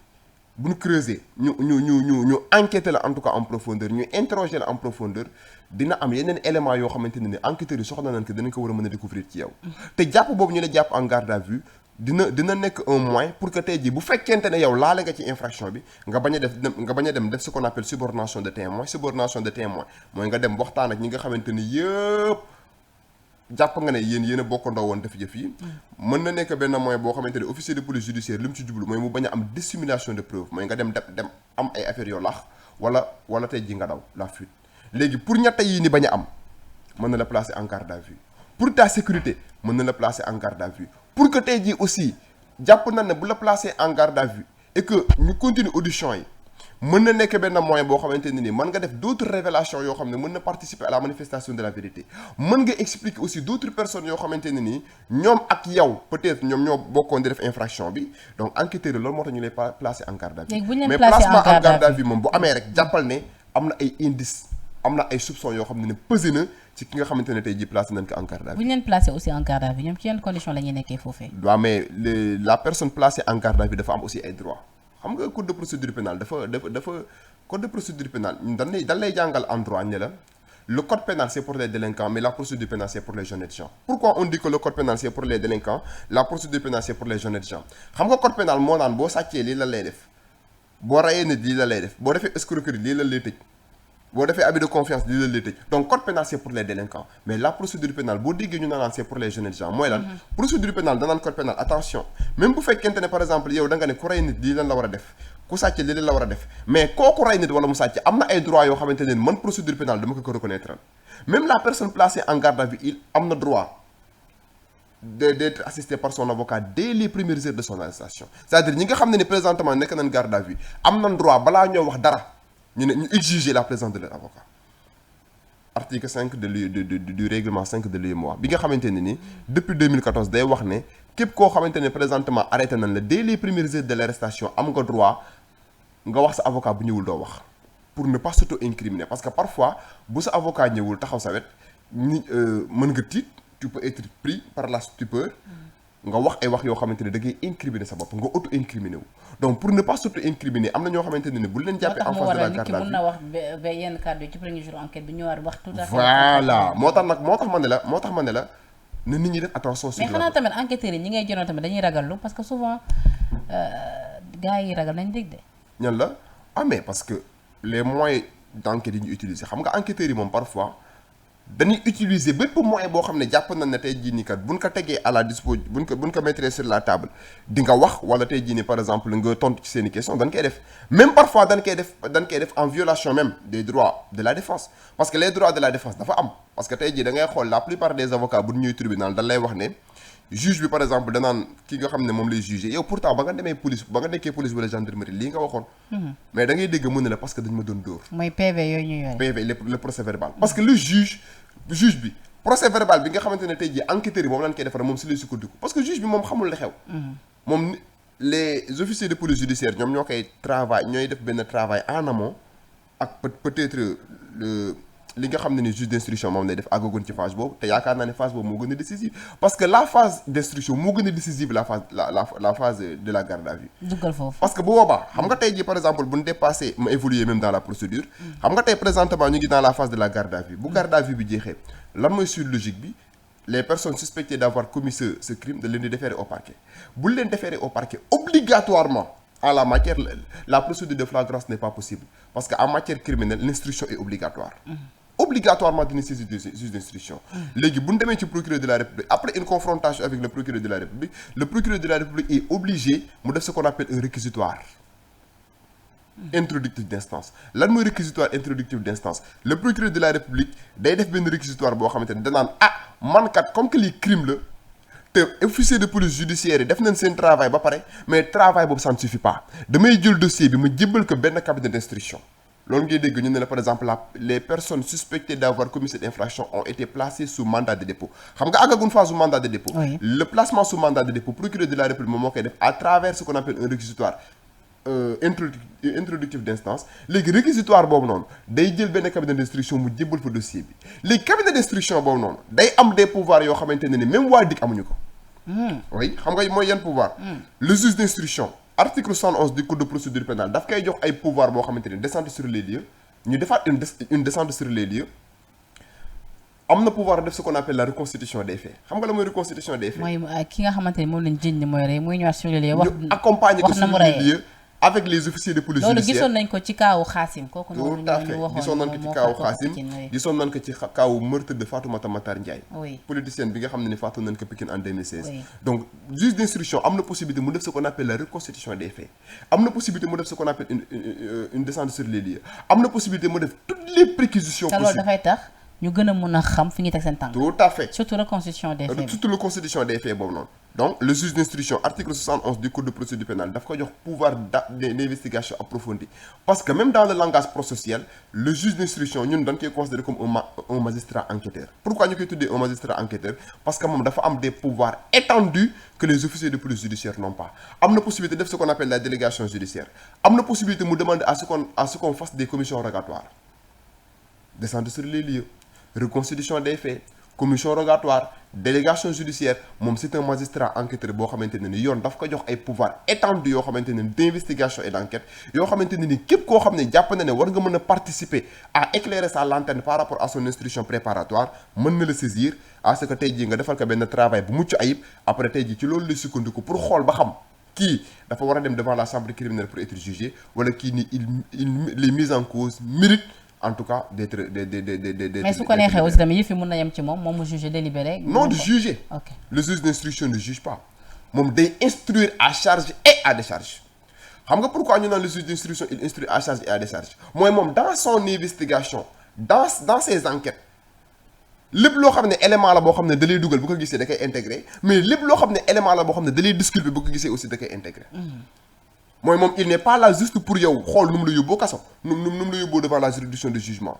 B: ñu enquêter la en tout cas en profondeur ñu interroger la en profondeur dina am yeneen éléments yoo xamante ne ni enquêteurs yi soxla nañ ko dinañ ko war a mën a découvrir ci yow te jàpp boobu ñu la jàpp en garde à vue dina nekk un moyen pour que tey jii bu fekkente ne yow laale nga ci infraction bi nga bañ a dem def ce qu'on appelle subordination de témoin mooy nga dem waxtaan ak ñi nga xamante ni yëpp jàpp nga ne yéen a bokkandoo woon def jëf yi mën na nekk benn moyen boo xamante ne officier de police judiciaire li mu ci jublu mooy mu bañ a am dissimulation de preuve mooy nga dem am ay affaires yoo lax wala tey ji nga daw la fuite léegi pour ñett yi ni bañ a am mën na la placer en garde à vue pour ta sécurité mën na la placer en garde à vue pour que tey jii aussi jàpp na ne bu la placer en garde à vue et que ñu continue audition yi mën na nekk benn moyen boo xamante ne nii mën nga def d'autres révélations yoo xam ne mën na participer à la manifestation de la vérité mën nga expliquer aussi d'autres personnes yoo xamante ne nii ñoom ak yow peut-être ñoom ñoo bokkoon di def infraction bi donc enquêteurs yi loolu moo tax ñu lay placer en garde à vue mais placement en garde à vue moom bu amee rek jàppal ne am na ay indices am na ay soupçons yoo xam ne pesé na ci ki nga xamante ne tey jii placé nañ ko en garde à vue.
A: bu ñu leen placé aussi en garde à vue ñoom ci yenn conditions la ñuy nekkee foofee.
B: waaw mais la personne placée en garde à vue dafa am aussi ay droits xam nga code de procédure pénale dafa code de procédure pénale dañ lay jàngal en droit ne la le code pénal c'est pour les délinquants mais la procédure pénale c'est pour les honnêtes gens. Pourquoi on dit que le code pénal c'est pour les délinquants la procédure pénale c'est pour les honnêtes gens xam nga code pénal moo naan boo sàccee lii la lay def boo rayee nit lii la lay def boo defee escroquerie lii la lay tëj. boo defee abus de confiance lii la lay tëj donc code pénal c'est pour les délinquants mais la procédure pénale boo déggee ñu naan c'est pour les jeunes gens mooy lan procédure pénale danaan code pénal attention même bu fekkente ne par exemple yow da nga ne ku rey nit lii lan la war a def ku sàcc lii lan la war a def mais kooku rey nit wala mu sàcc am na ay droits yoo xamante ne man procédure pénale dama ko reconnaître même la personne placée en garde à vue il am na droit d'être assisté par son avocat dès les premières heures de son arrestation c'est-à-dire ñi nga xam ne ni présentement nekk nañ garde à vue am nañ droit balaa ñoo wax dara ñu exiger la présence de leur avocat article 5 du règlement 5 de l'UEMOA bi nga xamante ne ni depuis 2014 day wax ne képp koo xamante ne présentement arrêté nañ la dès les premières heures de l'arrestation am nga droit nga wax sa avocat bu ñëwul doo wax pour ne pas s'auto-incriminer parce que parfois bu sa avocat ñëwul taxaw sa wet ni mën nga tiit tu peux être pris par la stupeur nga wax ay wax yoo xamante ne da ngay incriminer sa bopp nga auto-incriminer wu donc pour ne pas s'auto-incriminer am na ñoo xamante ne bu leen jàppee en face de la garde à vue
A: mën na wax ba yenn kàddu yi ci premier jour enquête bi ñëwaat wax tout à fait
B: voilà moo tax ma ne la na nit ñi def attention sur
A: mais xanaa tamit enquêteurs yi ñi ngay jonoon tamit dañuy ragallu parce que souvent gars yi ragal nañ dégg de
B: ñan la mais parce que les moyens d'enquête yi ñu utiliser xam nga enquêteurs yi moom parfois dañuy utiliser bépp moyen boo xam ne jàpp nañ ne tey jii nii kat buñ ko tegee à la disposition buñ ko mettre sur la table di nga wax wala tey jii nii par exemple nga tontu ci seeni question dañ koy def même parfois dañ koy def en violation même des droits de la défense parce que les droits de la défense dafa am parce que tey jii da ngay xool la plupart des avocats bu ñuy tribunal dañ lay wax ne juge bi par exemple danaan ki nga xam ne moom lay juger yow pourtant ba nga demee police ba nga nekkee police wala gendarmerie lii nga waxoon mais da ngay dégg mën na la parce que dañ ma doon dóor
A: mooy PV yooyu ñu yore
B: PV le procès verbal parce que le juge bi procès verbal bi nga xamante ne tey jii enquêteurs yi moom lañ koy defar moom si lay sukkandiku parce que juge bi moom xamul li xew moom les officiers de police judiciaire ñoom ñoo koy ñooy def benn travail en amont ak peut-être li nga xam ne ni juge d'instruction moom lay def àggagoon ci phase boobu te yaakaar naa ne phase boobu moo gën a décisive parce que la phase d'instruction moo gën a décisive la phase de la garde à vue
A: duggal foofu
B: parce que bu boobaa xam nga tey jii par exemple bu ñu dépassé ma évoluer même dans la procédure xam nga tey présentement ñu ngi dans la phase de la garde à vue bu garde à vue bi jeexee lan mooy suite logique bi les personnes suspectées d'avoir commis ce crime da leen di déférer au parquet bu leen déférer au parquet obligatoirement en la matière la procédure de flagrance n'est pas possible parce que en matière criminelle l'instruction est obligatoire obligatoirement dina saisir juge d'instruction léegi bu ñu demee ci procureur de la République après une confrontation avec le procureur de la République est obligé mu def ce qu'on appelle un réquisitoire introductif d'instance lan mooy réquisitoire introductif d'instance le procureur de la République day def benn réquisitoire boo xamante ne danaan man kat comme que lii crime la te officier de police judiciaire yi def nañ seen travail ba pare mais travail boobu ça ne suffit pas damay jël dossier bi ma jébbal ko benn cabinet d'instruction loolu ngay dégg ñu ne la par exemple les personnes suspectées d'avoir commis cette infraction ont été placées sous mandat de dépôt xam nga àggagun phase sous mandat de dépôt le placement sous mandat de dépôt procureur de la République moom moo koy def à travers ce qu'on appelle un réquisitoire introductif d'instance léegi réquisitoire boobu noonu day jël benn cabinet d'instruction mu jébbal fa dossier bi léegi cabinet d'instruction boobu noonu day am des pouvoirs yoo xamante ne ni même waa DIC amuñu ko oui xam nga mooy yan pouvoir le juge d'instruction article 71 du code de procédure pénale daf koy jox ay pouvoir boo xamante ni descente sur les lieux ñu defaat une descente sur les lieux am na pouvoir def ce qu'on appelle la reconstitution des faits xam nga la mooy reconstitution des faits.
A: mooy ki nga xamante ni moom lañ jëñ ni mooy rey muy ñëwaat sur les lieux wax
B: ñu accompagner ko
A: wax na
B: sur
A: mu
B: les
A: reyee
B: lieux avec les officiers de police
A: loolu
B: judiciaire.
A: gisoon nañ ko ci kaawu Xaasim kooku noonu
B: tout à fait
A: ñu waxoon
B: gisoon nañ ko ci kaawu Xaasim gisoon nañ ko ci kaawu meurtre de Fatoumata Matar Ndiaye.
A: oui
B: politicienne bi nga xam ne ni faatu nañ ko Pikine en 2016.
A: Oui.
B: donc juge d'instruction am na possibilité mu def ce qu'on appelle la reconstitution des faits am na possibilité mu def ce qu'on appelle une descente sur les lieux am na possibilité mu def toutes les préquisitions
A: te loolu
B: possibles.
A: dafay tax ñu gën a mun a xam fi ñuy teg seen tànk
B: tout à fait.
A: surtout reconstitution des faits bi.
B: surtout la constitution des faits boobu noonu. donc le juge d'instruction article 71 du code de procédure pénale daf ko jox pouvoir d'investigation approfondie parce que même dans le langage processuel le juge d'instruction ñun dañ koy considérer comme un magistrat enquêteur. pourquoi ñu koy tuddee un magistrat enquêteur parce que moom dafa am des pouvoirs étendus que les officiers de police judiciaire n'ont pas. am na possibilité def ce qu'on appelle la délégation judiciaire am na possibilité mu demander à ce qu'on fasse des commissions rogatoires descendre sur les lieux reconstitution des faits commission rogatoire délégation judiciaire moom c'est un magistrat enquêteur boo xamante ne ni yoon daf ko jox ay pouvoir étendu yoo xamante ne ni d'investigation et d'enquête yoo xamante ne ni képp koo xam ne jàpp na ne war nga mën a participer à éclairer sa lanterne par rapport à son instruction préparatoire mën na la saisir à ce que tey jii nga defal ko benn travail bu mucc ayib après tey jii ci loolu lay sukkandiku pour xool ba xam kii dafa war a dem devant la chambre criminelle pour être jugé wala kii ni il les mises en cause mérite en tout cas d'être
A: mais su ko neexee aussi tamit yëf yi mën na yem ci moom mu juger délibéré.
B: non de juger.
A: ok
B: le juge d'instruction ne juge pas moom day instruire à charge et à décharge xam nga pourquoi ñu naan le juge d'instruction il instruit à charge et à décharge mooy moom dans son investigation dans ses enquêtes lépp loo xam ne élément la boo xam ne da lay dugal bu ko gisee da koy intégrer mais lépp loo xam ne élément la boo xam ne da lay disculper bu ko gisee aussi da koy intégrer. mooy moom il n'est pas là juste pour yow xool nu mu la yóbboo kaso nu mu la yóbboo devant la juridiction de jugement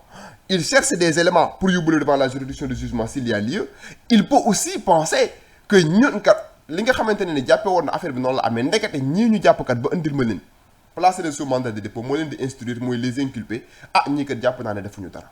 B: il cherche des éléments pour yóbbu la devant la juridiction de jugement s'il y a lieu il peut aussi penser que ñun kat li nga xamante ne ni jàppe woon na affaire bi noonu la amee ndekete ñii ñu jàpp kat ba indil ma leen placer leen sous mandat de dépôt moo leen di instruire mooy les inculper ñii kat jàpp naa ne defuñu dara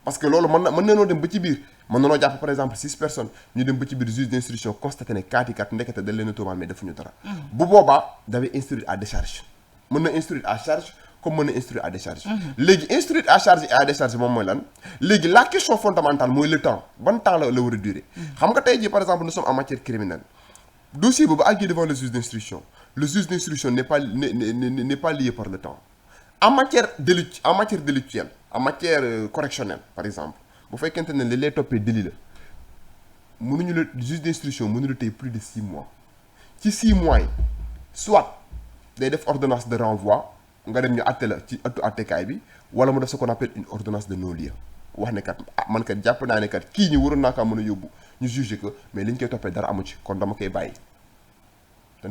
B: parce que loolu mën nañoo dem ba ci biir mën nañoo jàpp par exemple 6 personnes ñu dem ba ci biir juge d'instruction constaté ne kat ndekete dañ leen a tuumaal mais defuñu dara bu boobaa dafay instruire à décharge mën na instruire à charge comme mën na instruire à décharge léegi instruire à charge et à décharge moom mooy lan léegi la question fondamentale mooy le temps ban temps la war a durer xam nga tey jii par exemple nous sommes en matière criminelle dossier boobu àggee devant le juge d'instruction n'est pas lié par le temps en matière délictuelle en matière correctionnelle par exemple bu fekkente ne li lay toppee délit la mënuñu la juge d'instruction mënu la tey plus de 6 mois ci 6 mois yi soit day def ordonnance de renvoi nga dem ñu àtte la ci ëttu àttekaay bi wala mu def ce qu'on appelle une ordonnance de non-lieu wax ne kat man kat jàpp naa ne kat kii ñi waroon naa kaa mën a yóbbu ñu juger que mais li ñu koy toppee dara amu ci kon dama koy bàyyi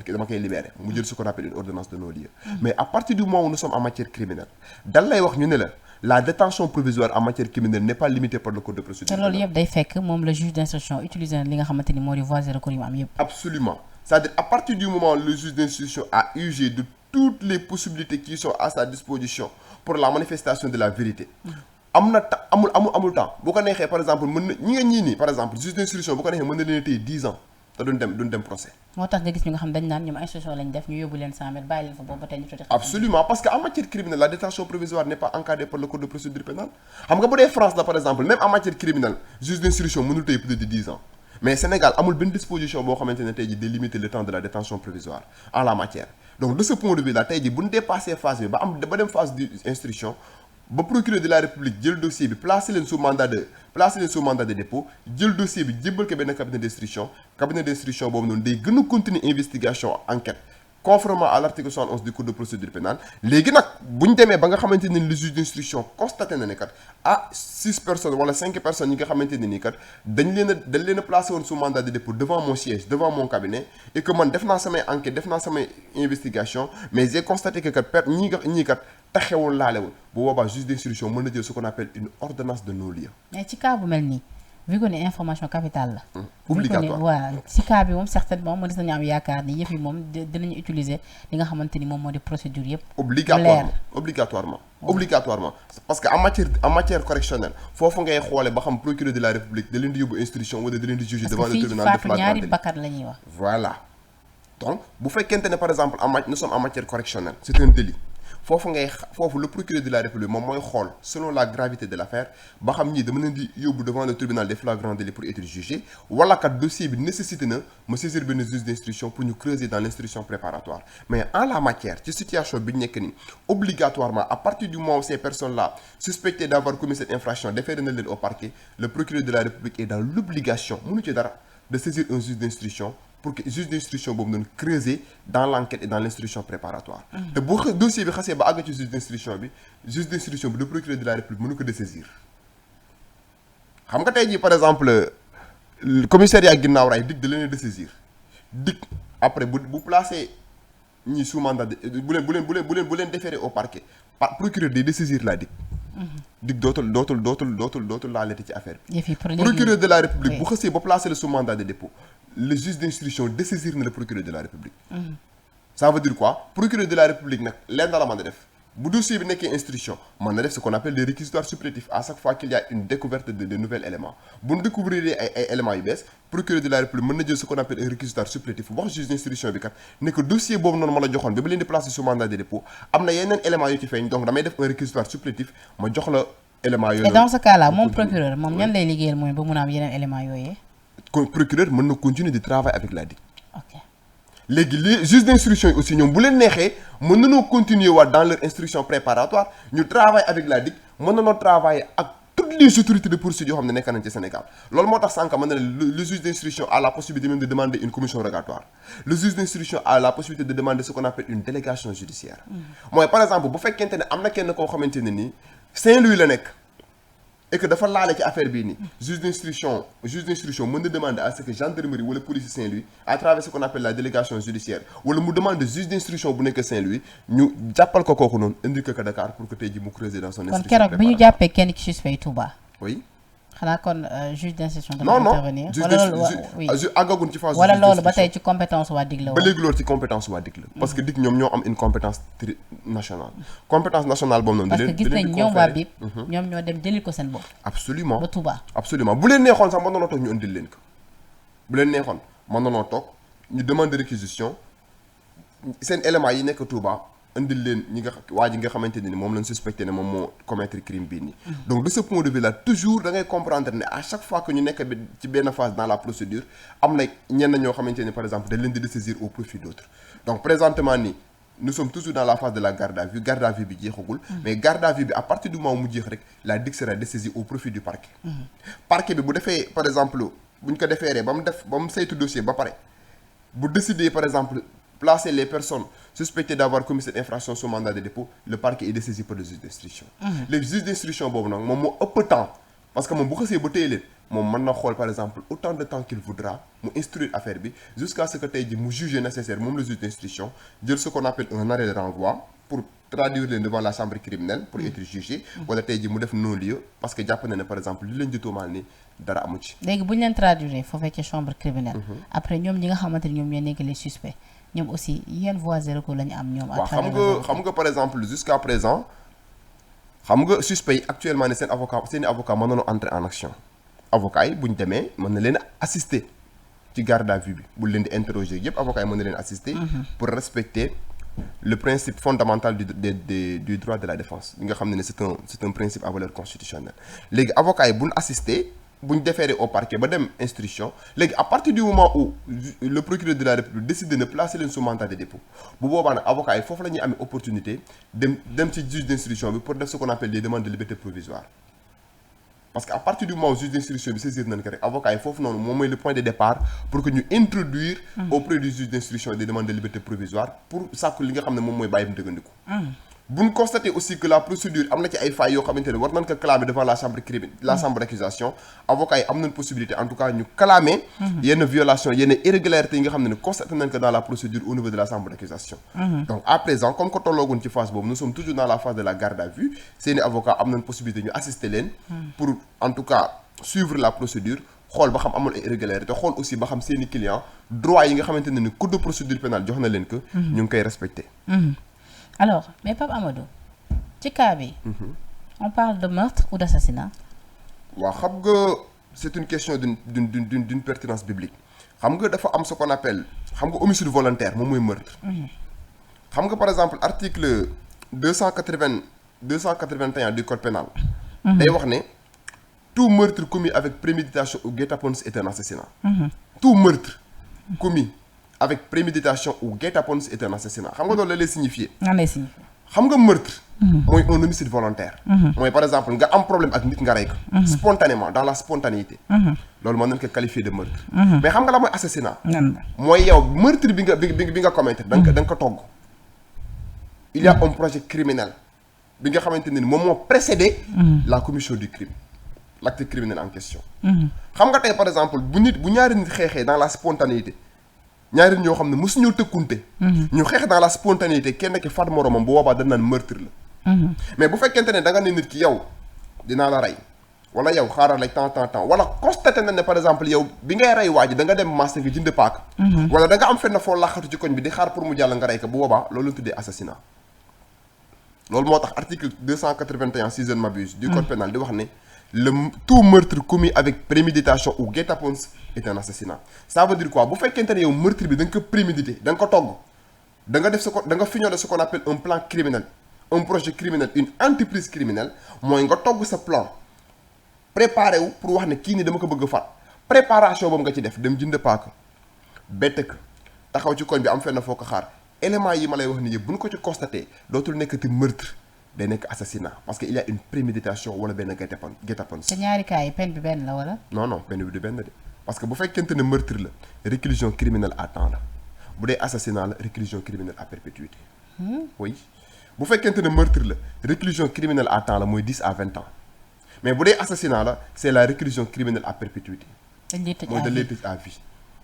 B: dama koy libérer mu jël ce qu'on appelle une ordonnance de non-lieu mais à partir du moment où nous sommes en matière criminelle dal lay wax ñu ne la détention provisoire en matière criminelle n'est pas limitée par le code de procédure
A: te loolu yëpp day fekk moom le juge d'instruction utiliser na li nga xamante ni moo di voies et recours yi mu am yëpp
B: absolument c'est-à-dire à partir du moment où le juge d'instruction a usé de toutes les possibilités qui sont à sa disposition pour la manifestation de la vérité am na amul temps bu ko neexee par exemple mën na ñii nii par exemple juge d'instruction bu ko neexee mën na leen téye 10 ans te duñ dem procès.
A: moo tax nga gis ñu nga xam dañ naan ñoom instruction lañ def ñu yóbbu leen 100 mètres bàyyi leen fa boobu ba tey ñu tuuti.
B: absolument parce que en matière criminelle la détention provisoire n'est pas encadrée par le code de procédure pénale xam nga bu dee France la par exemple même en matière criminelle juge d'instruction mënul téye plus de 10 ans mais Sénégal amul benn disposition boo xamante ne tey jii day limiter le temps de la détention provisoire en la matière donc de ce point de vue là tey jii bu ñu dépassé phase bi ba dem phase d'instruction ba procureur de la République jël dossier bi placer leen sous mandat de dépôt jël dossier bi jébbal ko benn cabinet d'instruction boobu noonu day gën a continuer investigation enquête conformément à l'article 71 du code de procédure pénale léegi nag bu ñu demee ba nga xamante ne le juge d'instruction constaté na ne kat 6 personnes wala 5 personnes yi nga xamante ne nii kat dañ leen a placé woon sous mandat de dépôt devant mon siège devant mon cabinet et que man def naa samay enquête def naa samay investigation mais j'ai constaté que kat ñii kat taxewul laalewul bu boobaa juge d'instruction mën na jël ce qu'on appelle une ordonnance de non-lieu.
A: mais ci cas bu mel nii vu que ni information capitale la.
B: obligatoire
A: waaw ci cas bi moom certainement mën nañu am yaakaar ni yëf yi moom dinañu utiliser li nga xamante ni moom moo di procédure yëpp.
B: obligatoirement parce que en matière correctionnelle foofu ngay xoole ba xam procureur de la République da leen di yóbbu instruction wala da leen di juger devant le tribunal de flagrant délit.
A: ñaari bakkat la ñuy wax.
B: voilà donc bu fekkente ne par exemple nous sommes en matière correctionnelle c'est un délit foofu le procureur de la République moom mooy xool selon la gravité de l'affaire ba xam ñii dama leen di yóbbu devant le tribunal des flagrants délits pour être jugé wala kat dossier bi nécessité na ma saisir benn juge d'instruction pour ñu creuser dans l'instruction préparatoire mais en la matière ci situation bi ñu nekk ni obligatoirement à partir du moment où ces personnes-là suspectées d'avoir commis cette infraction déféré na leen au parquet le procureur de la République est dans l'obligation mënu ci dara de saisir un juge d'instruction pour que juge d'instruction boobu noonu creuser dans l'enquête et dans l'instruction préparatoire te bu dossier bi xasee ba àgg ci juge d'instruction bi le procureur de la République mënu ko dessaisir xam nga tey jii par exemple commissariat ginnaaw raay dig da leen dessaisir dig après bu placé ñi sous mandat bu leen déféré au parquet procureur day dessaisir la dig dig dootul laaleti ci affaire bi procureur de la République bu xasee ba placé le sous mandat de dépôt le juge d'instruction dessaisir na le procureur de la République ça veut dire quoi procureur de la République nag leen la mën a def bu dossier bi nekkee instruction mën na def ce qu'on appelle des réquisitoires supplétifs à chaque fois qu'il y a une découverte de nouveaux éléments bu ñu découvrir ay éléments yu bees procureur de la République mën na jël ce qu'on appelle un réquisitoire supplétif wax juge d'instruction bi kat ne que dossier boobu noonu ma la joxoon ba ba leen di placer sous mandat de dépôt am na yeneen éléments yu ci feeñ donc damay def un réquisitoire supplétif ma jox la éléments yooyu.
A: et dans ce cas là moom procureur moom ñan lay liggéeyal mooy ba mun a am yeneen éléments yooyee.
B: procureur mën na continuer de travailler avec la DIC.
A: ok
B: léegi les juges d'instruction yi aussi ñoom bu leen neexee mën nañoo continuer waat dans leur instruction préparatoire ñu travailler avec la DIC mën nañoo travailler ak toutes les autorités de poursuite yoo xam ne nekk nañ ci Sénégal loolu moo tax sànq mën na le juge d'instruction a la possibilité même de demander une commission rogatoire le juge d'instruction a la possibilité de demander ce qu'on appelle une délégation judiciaire mooy par exemple bu fekkente ne am na kenn koo xamante ne nii Saint-Louis la nekk et que dafa laale ci affaire bii nii juge d'instruction mën na demander à ce que gendarmerie wala police Saint-Louis à travers ce qu'on appelle la délégation judiciaire wala mu demande juge d'instruction bu nekk Saint-Louis ñu jàppal ko kooku noonu indi ko Dakar pour que tey ji mu creuser dans son instruction
A: kon keroog bi ñu jàppee kenn ci suspect Touba.
B: oui.
A: xanaa kon juge d'instruction
B: non
A: dama intervenir. wala loolu
B: àggagun ci phase.
A: wala loolu ba tey ci compétence waa DIC la
B: ba léegi loolu ci compétence waa DIC la. parce que DIC ñoom ñoo am une compétence nationale. compétence nationale boobu noonu.
A: parce que gis nañ ñoom waa BIP. ñoom ñoo dem jëli ko seen bopp.
B: absolument
A: ba Touba.
B: absolument bu leen neexoon sax mën nañoo toog ñu indil leen ko bu leen neexoon mën nañoo toog ñu demande réquisition seen éléments yi nekk Touba. indil leen ñi nga waa ji nga xamante ne ni moom lañ suspecté ne moom moo commettre crime bii nii donc de ce point de vue là toujours da ngay comprendre ne à chaque fois que ñu nekk ci benn phase dans la procédure am na ñenn ñoo xamante ne par exemple dañ leen di dessaisir au profit d'autres donc présentement nii nous sommes toujours dans la phase de la garde à vue bi jeexagul mais garde à vue bi à partir du moment mu jeex rek la DIC sera dessaisie au profit du parquet parquet bi bu defee par exemple bu ñu ko defeeree ba mu saytu dossier ba pare bu décider par exemple placer les personnes suspectées d'avoir commis cette infraction sous mandat de dépôt le parquet est dessaisi par le juge d'instruction le juge d'instruction boobu nag moom moo ëpp temps parce que moom bu xasee ba téye leen moom mën na xool par exemple autant de temps qu'il voudra mu instruire affaire bi jusqu'à ce que tey ji mu juger nécessaire moom le juge d'instruction jël ce qu'on appelle un arrêt de renvoi pour traduire leen devant la chambre criminelle pour être jugé wala tey ji mu def non-lieu parce que jàpp na ne par exemple li leen di tuumaal ni dara amu ci
A: léegi bu ñu leen traduire foofee ci chambre criminelle après ñoom ñi nga xamante ne ñoom ñoo nekk les suspects ñoom aussi yenn voies de recours la ñu am ñoom.
B: waaw xam nga par exemple jusqu'à présent xam nga suspect yi actuellement ne seen avocat mën nañoo entrer en action avocat yi bu ñu demee mën na leen assister ci garde à vue bi bu leen di interroger yëpp avocat yi mën na leen assister. pour respecter le principe fondamental du droit de la défense bi nga xam ne c'est un principe à valeur constitutionnelle léegi avocat yi bu ñu assister. bu ñu déféré au parquet ba dem instruction léegi à partir du moment où le procureur de la République décide de ne placer leen sous mandat de dépôt bu boobaa nag avocat yi foofu la ñuy amee opportunité dem ci juge d'instruction bi pour def ce qu'on appelle des demandes de liberté provisoire parce que à partir du moment où juge d'instruction bi saisir nañ ko rek avocat yi foofu noonu moom mooy le point de départ pour que ñu introduire auprès du juge d'instruction des demandes de liberté provisoire pour sàkku li nga xam ne moom mooy bàyyim dëggandiku bu ñu constaté aussi que la procédure am na ci ay failles yoo xamante ne war nañ ko clamer devant la chambre criminelle la chambre d'accusation avocat yi am nañ possibilité en tout cas ñu clamer yenn violation yenn irrégularités yi nga xam ne constaté nañ ko dans la procédure au niveau de la chambre d'accusation donc à présent comme que tolloogun ci phase boobu nous sommes toujours dans la phase de la garde à vue seeni avocat am nañ possibilité ñu assister leen pour en tout cas suivre la procédure xool ba xam amul ay irrégularité xool aussi ba xam seeni client droit yi nga xamante ne ni code de procédure pénale jox na leen ko ñu ngi koy respecter
A: alors mais Pape Amadou ci cas bi on parle de meurtre ou d'assassinat
B: waaw xam nga c'est une question d'une pertinence biblique xam nga dafa am ce qu'on appelle xam nga homicide volontaire moom mooy meurtre xam nga par exemple article 281 du code pénal. day wax ne tout meurtre commis avec préméditation ou guet-apens est un assassinat. Tout meurtre commis avec préméditation ou guet-apens est un assassinat xam nga loolu la lay signifier. xam nga meurtre. mooy un homicide volontaire. mooy par exemple nga am problème ak nit nga rey ko. spontanément dans la spontanéité. loolu mën nañu ko qualifier de meurtre. mais xam nga la mooy assassinat. mooy yow meurtre bi nga commettre da nga ko togg. il y a un projet criminel bi nga xamante ne ni moom moo précédé. la commission du crime l'acte criminel en question. xam nga tey par exemple bu ñaari nit xeexee dans la spontanéité. ñaari ñoo xam ne mosuñoo tëkkunte. ñu xeex dans la spontanéité kenn ki faat moromam bu boobaa dañ naan meurtre la. mais bu fekkente ne da nga ne nit ki yow dinaa la rey wala yow xaaral rek temps wala constaté na ne par exemple yow bi ngay rey waa ji da nga dem marché nga jënd paaka. wala da nga am fenn foo laxatu ci koñ bi di xaar pour mu jàll nga rey ko bu boobaa loolu la tuddee assassinat. loolu moo tax article 281 si je ne m'abuse du code pénal di wax ne tout meurtre commis avec préméditation ou guet-apens est un assassinat. Ça veut dire quoi bu fekkente ne yow meurtre bi da nga ko prémédité da nga ko togg da nga def da nga fignoler ce qu'on appelle un plan criminel un projet criminel une entreprise criminelle mooy nga togg sa plan préparé wu pour wax ne kii nii dama ko bëgg a faat préparation boobu nga ci def dem jënd paaka bett ko taxaw ci koñ bi am fenn foo ko xaar éléments yi ma lay wax ni yëpp bu ñu ko ci constaté dootul nekkati meurtre day nekk assassinat parce que il y a une préméditation wala benn guet-apens.
A: te ñaari cas yi peine bi benn la wala.
B: non peine bi du benn de parce que bu fekkente ne meurtre la réclusion criminelle à temps la bu dee assassinat la réclusion criminelle à perpétuité. oui bu fekkente ne meurtre la réclusion criminelle à temps la mooy 10 à 20 ans mais bu dee assassinat la c'est la réclusion criminelle à perpétuité. mooy dañ lay tëj à vie.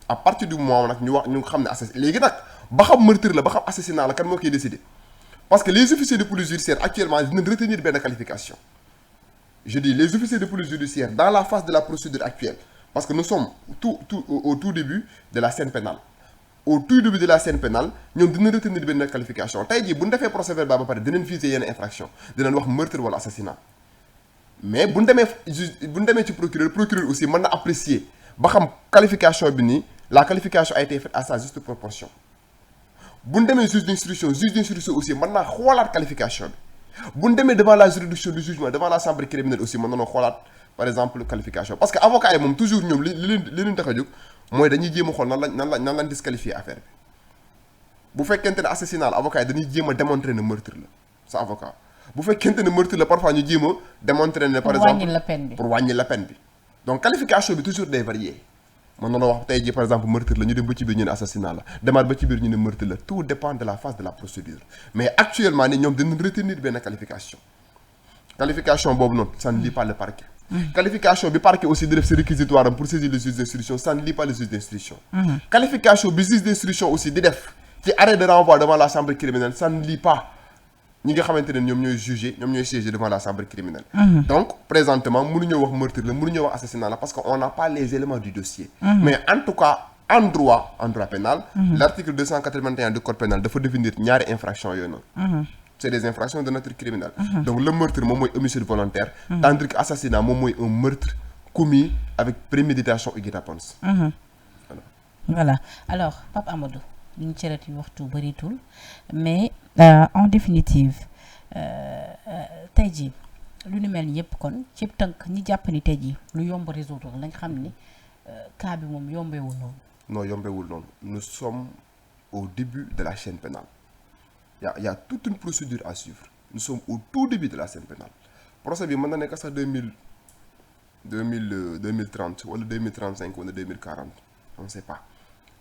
B: à partir du moment nag ñu xam ne assassinat léegi nag ba xam meurtre la ba xam assassinat la kan moo koy décider. Parce que les officiers de police judiciaire actuellement dinañ retenir benn qualification je dis les officiers de police judiciaire dans la phase de la procédure actuelle parce que nous sommes au tout début de la scène pénale au tout début de la scène pénale ñoom dinañ retenir benn qualification tey jii bu ñu defee procès verbal ba pare dinañ viser yenn infraction dinañ wax meurtre wala assassinat mais bu ñu demee ci procureur aussi mën na apprécier ba xam qualification bi nii la qualification a été faite à sa juste proportion. bu ñu demee juge d'instruction aussi mën naa xoolaat qualification bi bu ñu demee devant la juridiction du jugement devant la chambre criminelle aussi mën nañoo xoolaat par exemple qualification parce que avocat yi moom toujours ñoom li leen tax a jóg mooy dañuy jéem a xool nan lañ disqualifier affaire bi bu fekkente ne assassinat la avocat yi dañuy jéem a démontrer ne meurtre la sa avocat bu fekkente ne meurtre la parfois ñu jéem a démontrer ne par exemple pour wàññi la peine bi donc qualification bi toujours day varier. mën na wax tey jii par exemple meurtre la ñu dem ba ci biir ñu ne assassinat la demaat ba ci biir ñu ne meurtre la tout dépend de la phase de la procédure mais actuellement ni ñoom dinañ retenir benn qualification boobu noonu ça ne lie pas le parquet. qualification bi parquet aussi di def si réquisitoire am pour saisir le juge d'instruction ça ne lie pas le juge d'instruction. qualification bi juge d'instruction aussi di def ci arrêt de renvoi devant la chambre criminelle ça ne lie pas ñi nga xamante ne ñoom ñooy siéger devant la chambre criminelle. donc présentement mënuñoo wax meurtre la mënuñoo wax assassinat la parce que on n'a pas les éléments du dossier. mais en tout cas en droit pénal. l'article 281 du code pénal dafa définir ñaari infractions yooyu noonu. c'est des infractions de nature criminelle. donc le meurtre moom mooy homicide volontaire. tandis que assassinat moom mooy un meurtre commis avec préméditation et guet-apens.
A: voilà alors Pape Amadou. li ñu cërati waxtu bëritul mais en définitive tey jii lu ni mel ni yëpp kon ci tënk ñi jàpp ni tey jii lu yomb résoudre lañ xam ni cas bi moom yombewul noonu.
B: non yombewul noonu nous sommes au début de la chaîne pénale il y a toute une procédure à suivre nous sommes au tout début de la chaîne pénale procès bi mën na nekk sax 2030 wala 2035 wala 2040 on ne sait pas.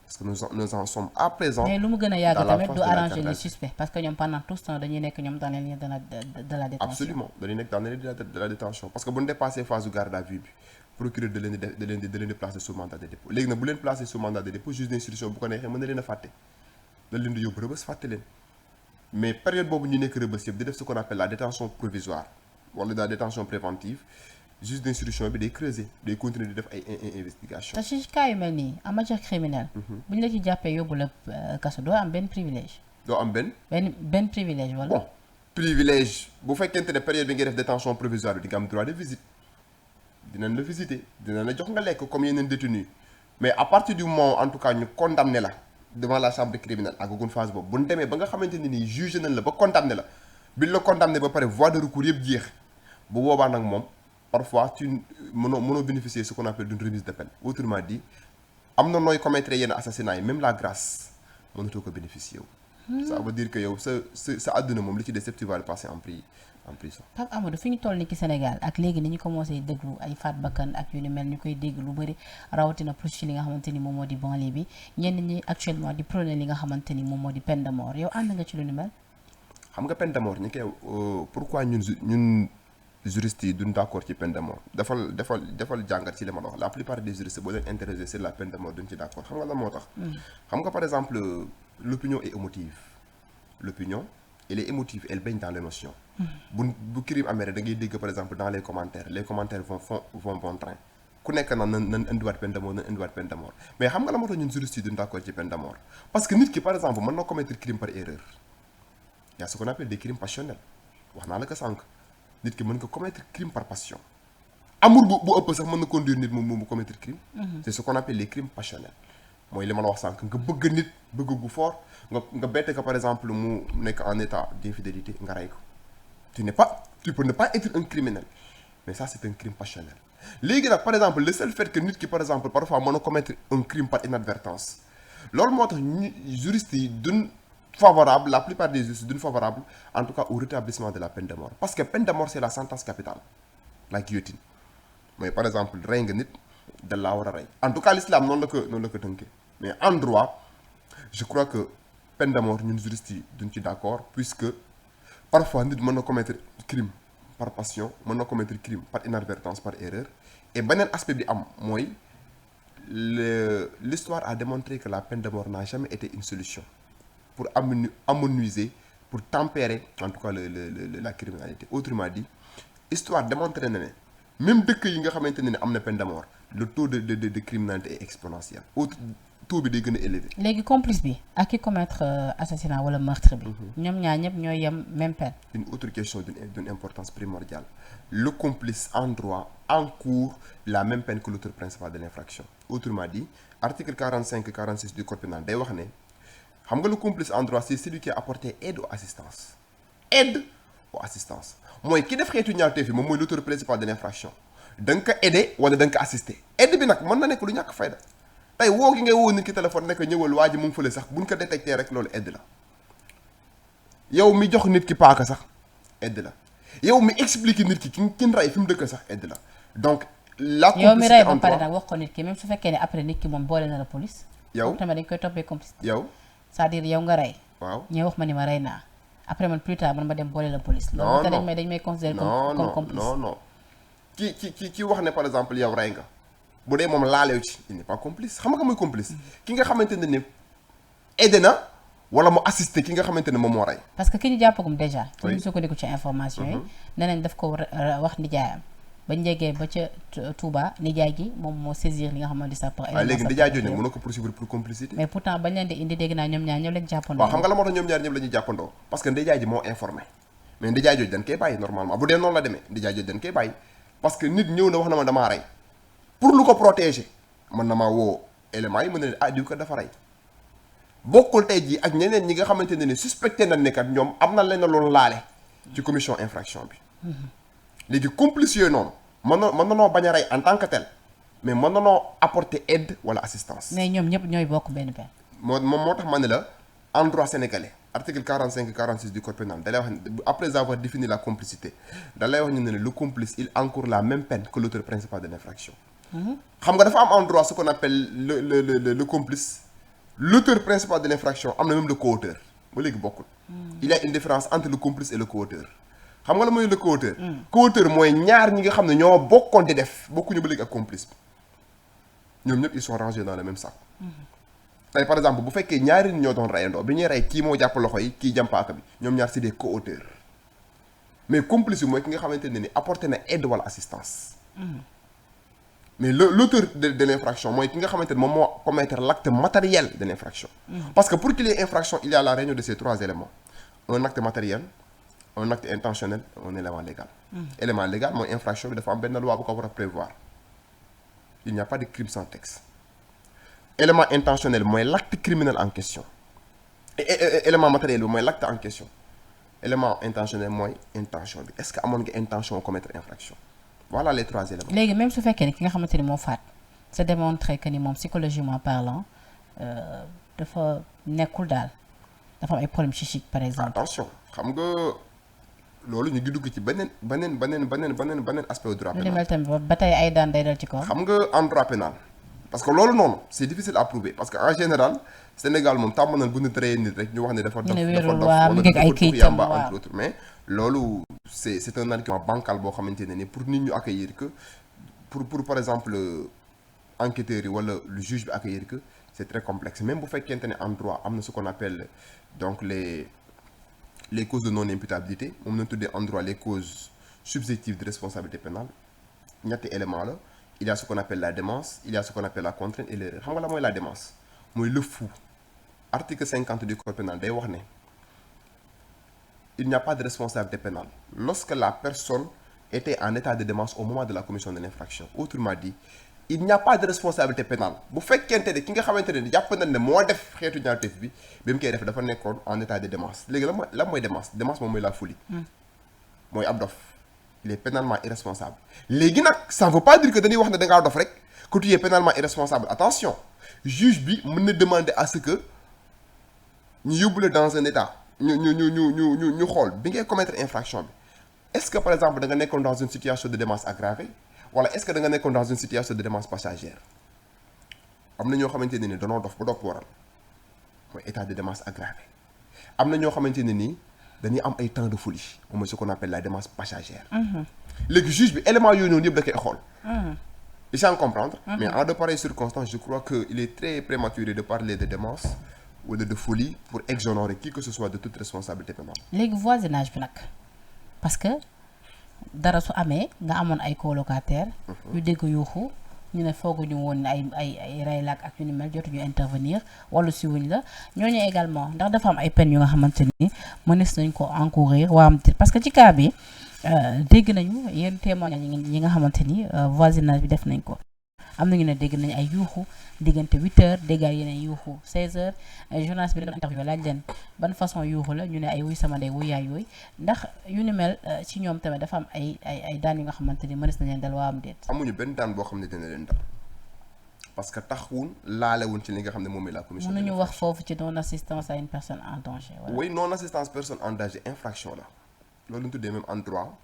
B: parce que nous en sommes à présent.
A: mais lu mu gën a yàgg tamit du arranger les suspects parce que ñoom pendant tout ce temps dañuy nekk ñoom dans les liens de la détention.
B: absolument dañuy nekk dans les liens de la détention parce que bu ñu dépassé phase de garde à vue bi procureur da leen di placer sous mandat de dépôt léegi nag bu leen placer sous mandat de dépôt juge d'instruction bu ko neexee mën na leen a fàtte da leen di yóbbu rëbës fàtte leen mais période boobu ñu nekk rëbës yëpp di def ce qu'on appelle la détention provisoire wala la détention préventive juge d'instruction bi day creuser day continuer di def ay investigation
A: te ci cas yu mel nii en matière criminelle. bu ñu la ci jàppee yóbbu la kaso doo am benn privilège.
B: doo am
A: benn privilège wala.
B: bon privilège bu fekkente ne période bi ngay def détention provisoire bi di nga am droit de visite dinañ la visiter dinañ la jox nga lekk comme yeneen détenus mais à partir du moment en tout cas ñu condamné la devant la chambre criminelle àggagun phase boobu bu ñu demee ba nga xamante ne nii jugé nañ la ba condamné la bi la condamné ba pare voie de recours yëpp jeex bu boobaa nag moom parfois tu mënoo bénéficier ce qu'on appelle d'une remise de peine. Autrement dit am na nooy commettre yenn assassinat yi même la grâce mënatoo ko bénéficier wu. ça veut dire que yow sa àdduna moom li ci des yëpp tu vas le passer en prison.
A: Pape Amadou fi ñu toll ni ci Sénégal ak léegi ni ñu commencé déglu ay faat bakkan ak yu ni mel ñu koy dégg lu bëri rawatina plus ci li nga xamante ni moom moo di banlieue bi ñenn ñi actuellement di prôné li nga xamante ni moom moo di peine de mort yow ànd nga ci lu ni mel.
B: xam nga peine de mort ñu koy pourquoi ñun juristes yi duñ d'accord ci peine de mort defal jàngat ci li ma la wax la plupart des juristes boo leen interroger sur la peine de mort duñ ci d'accord xam nga lan moo tax. xam nga par exemple l'opinion est émotive l'opinion elle est émotive elle baigne dans l'émotion. bu crime amee rek da ngay dégg par exemple dans les commentaires vont bon train ku nekk nan indiwaat peine de mort nan indiwaat peine de mort mais xam nga la moo tax ñun juristes yi duñ d'accord ci peine de mort parce que nit ki par exemple mën na commettre crime par erreur y a ce qu'on appelle des crimes passionnels wax naa la ko sànq nit ki mën nga commettre crime par passion amour bu ëpp sax mën na conduire nit mu commettre crime. C'est ce qu'on appelle les crimes passionnels mooy li ma la wax sànq nga bëgg nit bëgg gu fort nga bette ko par exemple mu nekk en état d'infidélité nga rey ko tu peux ne pas être un criminel mais ça c'est un crime passionnel léegi nag par exemple le seul fait que nit ki par exemple parfois mën a commettre un crime par inadvertance loolu moo tax juristes yi duñ favorable la plupart des juristes duñ favorable en tout cas au rétablissement de la peine de mort parce que peine de mort c'est la sentence capitale la guillotine mooy par exemple rey nga nit da laa war a rey en tout cas l'islam noonu la ko tënkee mais en droit je crois que peine de mort ñun juristes yi duñ ci d'accord puisque parfois nit mën na commettre crime par passion mën na commettre crime par inadvertance par erreur et beneen aspect bi am mooy l'histoire a démontré que la peine de mort n'a jamais été une solution pour amenuiser pour tempérer en tout cas la criminalité autrement dit histoire démontré na ne même dëkk yi nga xamante ne am na peine de mort le taux de criminalité est exponentiel taux bi day gën a élevé.
A: léegi complice bi ak ki commettre assassinat wala meurtre bi. ñoom ñaar ñëpp ñooy yem même peine.
B: Une autre question d'une importance primordiale le complice en droit encourt la même peine que l'auteur principal de l'infraction autrement dit article 45-46 du code pénal day wax ne xam nga le complice en droit c'est celui qui a apporté aide ou assistance mooy ki def xeetu ñaawteef fi moom mooy l'auteur principal de l'infraction da nga ko aider wala da nga ko assister aide bi nag mën na nekk lu ñàkk fayda tey woo gi ngay woo nit ki téléphone nekk ñëwal waa ji mu ngi fële sax buñ ko détecté rek loolu aide la yow mi jox nit ki paaka sax aide la yow mi expliquer nit ki kin rey fi mu dëkk sax aide la donc la complicité
A: yow mi rey ba pare nag wax ko nit ki même su fekkee ne après nit ki moom boole na la police.
B: yow
A: tamit dañ koy toppee complice.
B: yow
A: c'est-à-dire yow nga rey.
B: waaw
A: ñëw wax ma ni ma rey naa après man plus tard man ma dem boole la police.
B: non
A: loolu dañ may considérer comme complice.
B: non ki wax ne par exemple yow rey nga bu dee moom laalew ci il n'est pas complice xam nga mooy complice ki nga xamante ne ni aidé na wala mu assisté ki nga xamante ne moom moo rey.
A: parce que ki ñu jàppagum déjà. oui ñu sukkandiku ci information yi. nee nañ daf ko wax nijaayam bañ jegee ba ca Touba nijaay gi moom moo saisir li nga xamante ni sax.
B: waaw léegi nijaay jooju mën na ko poursuivre pour complicité.
A: mais pourtant bañ leen di indi dégg naa ñoom ñaar ñëpp lañ jàppandoo.
B: waaw xam nga la moo tax ñoom ñaar ñëpp la ñuy jàppandoo parce que nijaay ji moo informé mais nijaay jooju dañ koy bàyyi normalement bu dee noonu la demee nijaay jooju dañ koy bàyyi parce que nit ñëw na wax na ma damaa rey pour lu ko protéger mën na maa woo éléments yi mën na ne ah diw ko dafa rey bokkul tey jii ak ñeneen ñi nga xamante ne ni suspecté nañ ne kat ñoom am na leen loolu laale ci commission infraction bi léegi complice yooyu noonu mën na noo bañ a rey en tant que tel mais mën na noo apporter aide wala assistance.
A: mais ñoom ñëpp ñooy bokk benn peine.
B: moo tax ma ne la en droit sénégalais article 45-46 du code pénal da lay wax ne après avoir défini la complicité da lay wax ñu ne le complice il encourt la même peine que l'auteur principal de l'infraction. xam nga dafa am en droit ce qu'on appelle le complice l'auteur principal de l'infraction am na même le co-auteur ba léegi bokkul. il y a une différence entre le complice et le co-auteur xam nga la mooy le co-auteur. co-auteur mooy ñaar ñi nga xam ne ñoo bokkoon di def bokkuñu ba léegi ak complice bi ñoom ñëpp ils sont rangés dans le même sac. tey par exemple bu fekkee ñaari nit ñoo doon reyandoo bi ñuy rey kii moo jàpp loxo yi kii jàmpaaka bi ñoom ñaar c'est des co-auteurs mais complice bi mooy ki nga xamante ne ni apporté na aide wala assistance. mais l'auteur de l'infraction mooy ki nga xamante ne moom moo commettre l'acte matériel de l'infraction. parce que pour qu'il y ait infraction il y a la réunion de ces trois éléments un acte matériel un acte intentionnel un élément légal. élément légal mooy infraction bi dafa am benn loi bu ko war a prévoir il n'y a pas de crime sans texte. élément intentionnel mooy l'acte criminel en question et élément matériel bi mooy l'acte en question élément intentionnel mooy intention bi est-ce que amoon nga intention commettre infraction voilà les 3 éléments.
A: léegi même su fekkee ne ki nga xamante ni moo faat c'est démontré que ni moom psychologiquement parlant dafa nekkul daal dafa am ay problèmes psychiques par exemple.
B: attention xam nga loolu ñu ngi dugg ci beneen aspect droit
A: lu
B: pénal.
A: demel tamit ba tey ay daan day dal ci kaw.
B: xam nga en droit pénal parce que loolu noonu c'est difficile à prouver parce que en général Sénégal moom tàmm nañ bu ñu traité nit rek ñu wax ne dafa dof wala dafa tux yàmba entre autres mais loolu c'est un argument bancal boo xamante ne ni pour nit ñu accueillir que pour par exemple enquêteurs yi wala le juge bi accueillir que c'est très complexe même bu fekkente ne en droit am na ce qu'on appelle donc les causes de non-imputabilité moom lañ tuddee en droit les causes subjectives de responsabilité pénale ñetti élément la il y a ce qu'on appelle la démence il y a ce qu'on appelle la contrainte et l'erreur xam nga la mooy la démence mooy le fou article 50 du code pénal day wax ne il n'y a pas de responsabilité pénale lorsque la personne était en état de démence au moment de la commission de l'infraction autrement dit il n'y a pas de responsabilité pénale bu fekkente ne ki nga xamante ne jàpp nañ ne moo def xeetu ñaawteef bi ba mu koy def dafa nekkoon en état de démence léegi la mooy démence moom mooy la folie mooy ab dof il est pénalement irresponsable léegi nag ça ne veut pas dire que dañuy wax ne da ngaa dof rek que tu es pénalement irresponsable attention juge bi mën na demander à ce que ñu yóbbu la dans un état ñu xool bi ngay commettre infraction bi est-ce que par exemple da nga nekkoon dans une situation de démence aggravée wala est-ce que da nga nekkoon dans une situation de démence passagère am na ñoo xamante ne ni danoo dof ba dopp waral mooy état de démence aggravée am na ñoo xamante ne nii dañuy am ay temps de folie moom mooy ce qu'on appelle la démence passagère. léegi juge bi élément yooyu noonu yëpp da koy xool. il s'en comprendre. mais en de pareilles circonstances je crois que il est très prématuré de parler de démence wala de folie pour exonérer qui que ce soit de toute responsabilité pénale.
A: léegi voisinage bi nag parce que dara su amee nga amoon ay colocataires. yu dégg yuuxu ñu ne fooguñu woon ay rey laak ak yu ni mel jotuñu intervenir wala si wuñ la ñooñu également ndax dafa am ay peines yu nga xamante ni mënees nañ ko encourir waa am parce que ci cas bi dégg nañu yenn témoignage yi nga xamante ni voisinage bi def nañ ko am nañu ne dégg nañu ay yuuxu diggante 8h déggaat yeneen yuuxu 16h journaliste bi doon interview laaj leen ban façon yuuxu la ñu ne ay wuy sama ndey wuy yaay yooyu ndax yu ni mel ci ñoom tamit dafa am ay daan yu nga xamante ni mënees na leen dal waa am déet.
B: amuñu benn daan boo xam ne dina leen dal parce que taxawuñ laalewuñ ci li nga xam ne moom la commission.
A: mënuñu wax foofu ci non assistance à une personne en danger.
B: oui non assistance personne en danger infraction la loolu ñu tuddee même en droit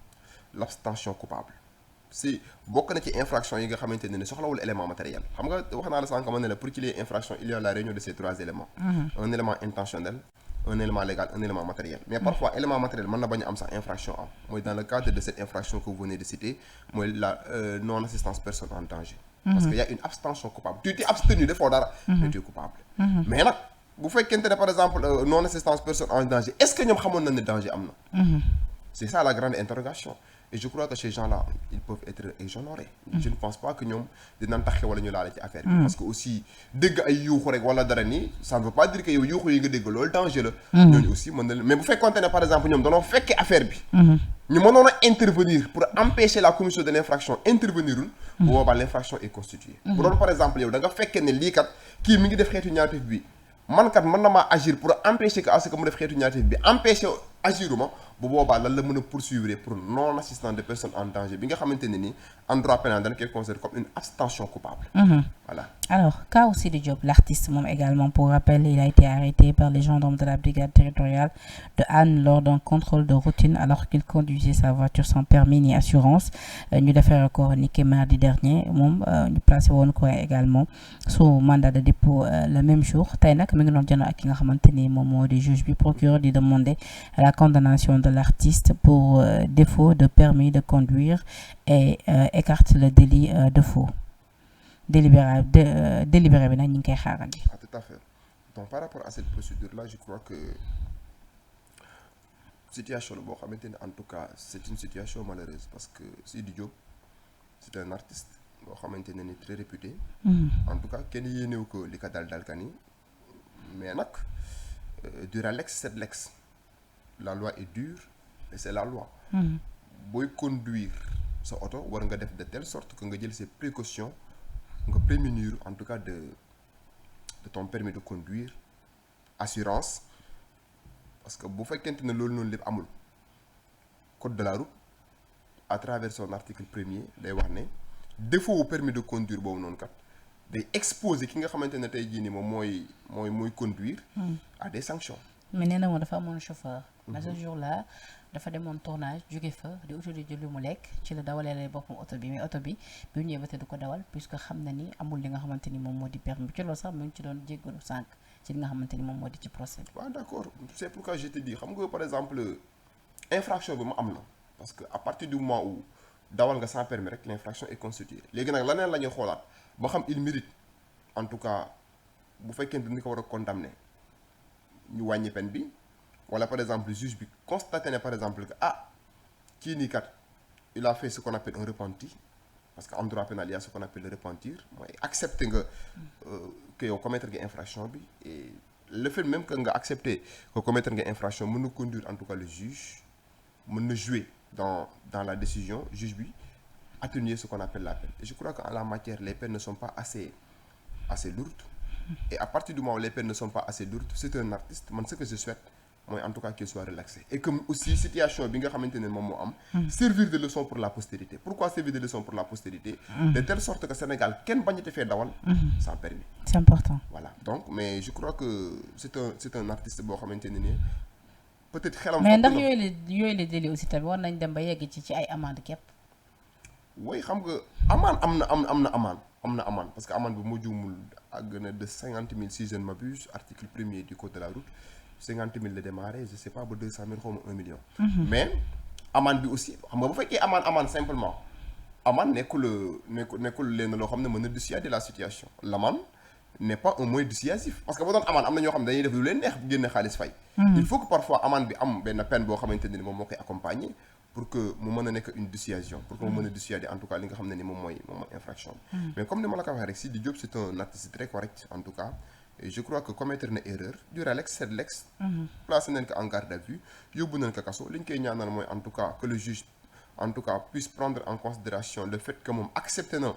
B: l'abstention coupable. si bokk na ci infraction yi nga xamante ne soxlawul élément matériel xam nga wax naa la sànq ma ne la pour qu'il y ait infraction il y a la réunion de ces 3 éléments. Un élément intentionnel un élément légal un élément matériel mais parfois élément matériel mën na bañ a am sax infraction am mooy dans le cadre de cette infraction que vous venez de citer mooy la non assistance personne en danger. parce que y a une abstention coupable tu t'es abstenu defoo dara mais tu es coupable. mais nag bu fekkente ne par exemple non assistance personne en danger est-ce que ñoom xamoon nañ ne danger am na. c'est ça la grande interrogation. Et je crois que ces gens-là ils peuvent être exonérés. Je ne pense pas que ñoom dinañ taxe wala ñu laale ci affaire bi. parce que aussi dégg ay yuuxu rek wala dara nii ça ne veut pas dire que yow yuuxu yi nga dégg loolu danger la. ñooñu aussi mën na mais bu fekkoonte ne par exemple ñoom danoo fekkee affaire bi. ñu mënoon a intervenir pour empêcher la commission de l'infraction intervenirul. bu boobaa l'infraction est constituée. bu doon par exemple yow da nga fekkee ne lii kat kii mi ngi def xeetu ñaawteef bi man kat mën na maa agir pour empêcher que à ce que mu def xeetu ñaawteef bi empêcher agiruma bu boobaa lan la mën a poursuivre pour non assistance de personne en danger bi nga xamante ne ni en droit pénal dañ koy considérer comme une abstention coupable. Voilà.
A: Alors Kao Sidi Diop l'artiste moom également pour rappel il a été arrêté par les gendarmes de la brigade territoriale de Hann lors d'un contrôle de routine alors qu'il conduisait sa voiture sans permis ni assurance ñu defee ko niki mardi dernier moom ñu placé woon ko également sous mandat de dépôt le même jour tey nag mi ngi doon jano ak ki nga xamante ni moom moo di juge bi procureur di demander la condamnation de l'artiste pour défaut de permis de conduire et écarte le délit de faux. Délibéré bi nag ñu ngi koy xaarandi.
B: Ah, tout à fait. Donc par rapport à cette procédure-là je crois que situation la boo xamante ne en tout cas c'est une situation malheureuse parce que Sidi Diop c'est un artiste boo xamante ne ni très réputé. En tout cas kenn yéenewu ko li ko dal ka ni mais nag dura lex sed lex la loi est dure et c'est la loi. booy conduire sa oto war nga def de telle sorte que nga jël ses précautions nga prémunir en tout cas de ton permis de conduire assurance parce que bu fekkente ne loolu noonu lépp amul code de la route à travers son article 1er day wax ne défaut permis de conduire boobu noonu kat day exposer ki nga xamante ne tey jii nii moom mooy conduire à des sanctions.
A: mais nee na moom dafa amoon chauffeur. mais ce jour là dafa demoon tournage jóge fa di uti di jël lu mu lekk ci la dawalee boppam oto bi mais oto bi bu ñëwee ba te du ko dawal puisque xam na ni amul li nga xamante ni moom moo di permis ci loolu sax mu ngi ci doon jéggalu sànq ci li nga xamante ni moom moo di ci procès bi.
B: waaw d'accord c'est pourquoi je te dis xam nga par exemple infraction bi mu am na parce que à partir du moment où dawal nga sans permis rek l'infraction est constituée léegi nag laneen la ñuy xoolaat ba xam il mérite en tout cas bu fekkente ni ko war a condamner ñu wàññi peine bi wala par exemple juge bi constaté ne par exemple que kii nii kat il a fait ce qu'on appelle un repenti parce que en droit pénal il y a ce qu'on appelle le repentir mooy accepter nga que yow commettre nga infraction bi et le fait même que nga accepter que commettre nga infraction mën na conduire en tout cas le juge mën na jouer dans la décision juge bi atténuer ce qu'on appelle la peine et je crois qu'en la matière les peines ne sont pas assez lourdes et à partir du moment où les peines ne sont pas assez lourdes c'est un artiste man ce que je souhaite mooy en tout cas qu'il soit relaxé et que aussi situation bi nga xamante ne moom moo am servir de leçon pour la postérité pourquoi servir de leçon pour la postérité de telle sorte que Sénégal kenn bañati fee dawal sans permis
A: c'est important
B: voilà donc mais je crois que c'est un artiste boo xamante ne ni peut-être xelam
A: mais ndax yooyu la délits aussi tamit war nañ dem ba yegg ci ay amende képp
B: way xam nga amende am na amende parce que amende bi moo juumul àgg na de 50 000 si je ne m'abuse article 1er du code de la route 50 000 la démarré je sais pas ba 200 000 xaw ma 1 million. mais amende bi aussi xam nga bu fekkee amende simplement amende nekkul leen loo xam ne mën na dissuader la situation l'amende n'est pas un moyen dissuasif parce que boo doon amende am na ñoo xam ne dañuy def lu leen neex génne xaalis fay. il faut que parfois amende bi am benn peine boo xamante ne ni moom moo koy accompagner pour que mu mën a nekk une dissuasion pour que mu mën a dissuader en tout cas li nga xam ne ni moom mooy infraction mais comme ni ma la ko waxee rek Sidy Diop c'est un artiste très correct en tout cas et je crois que commettre na erreur du relax c'est de l'ex placé nañ ko en garde à vue yóbbu nañ ko kaso li ñu koy ñaanal mooy en tout cas que le juge en tout cas puisse prendre en considération le fait que moom accepté na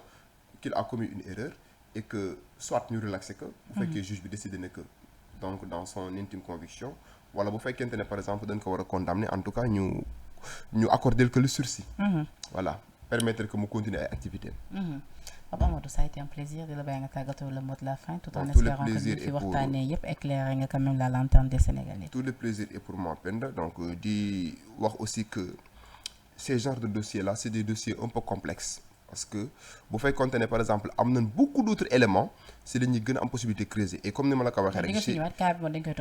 B: qu'il a commis une erreur et que soit ñu relaxé que bu fekkee juge bi décidé na que donc dans son intime conviction wala bu fekkente ne par exemple dañ ko war a condamner en tout cas ñu accorder que le sursis voilà permettre que mu continuer ay activités
A: Pape Amadou ça a été un plaisir di la bàyyi nga tàggatoo le mot de la fin tout en espérant que ñu fi waxtaanee yëpp éclairé nga quand même la lanterne des Sénégalais.
B: Tout le plaisir est pour moi Penda donc di wax aussi que ces genres de dossiers là c'est des dossiers un peu complexes parce que bu fekkoonte ne par exemple am nañ beaucoup d'autres éléments si la ñuy gën a am possibilité creuser et comme ni ma la ko waxee rek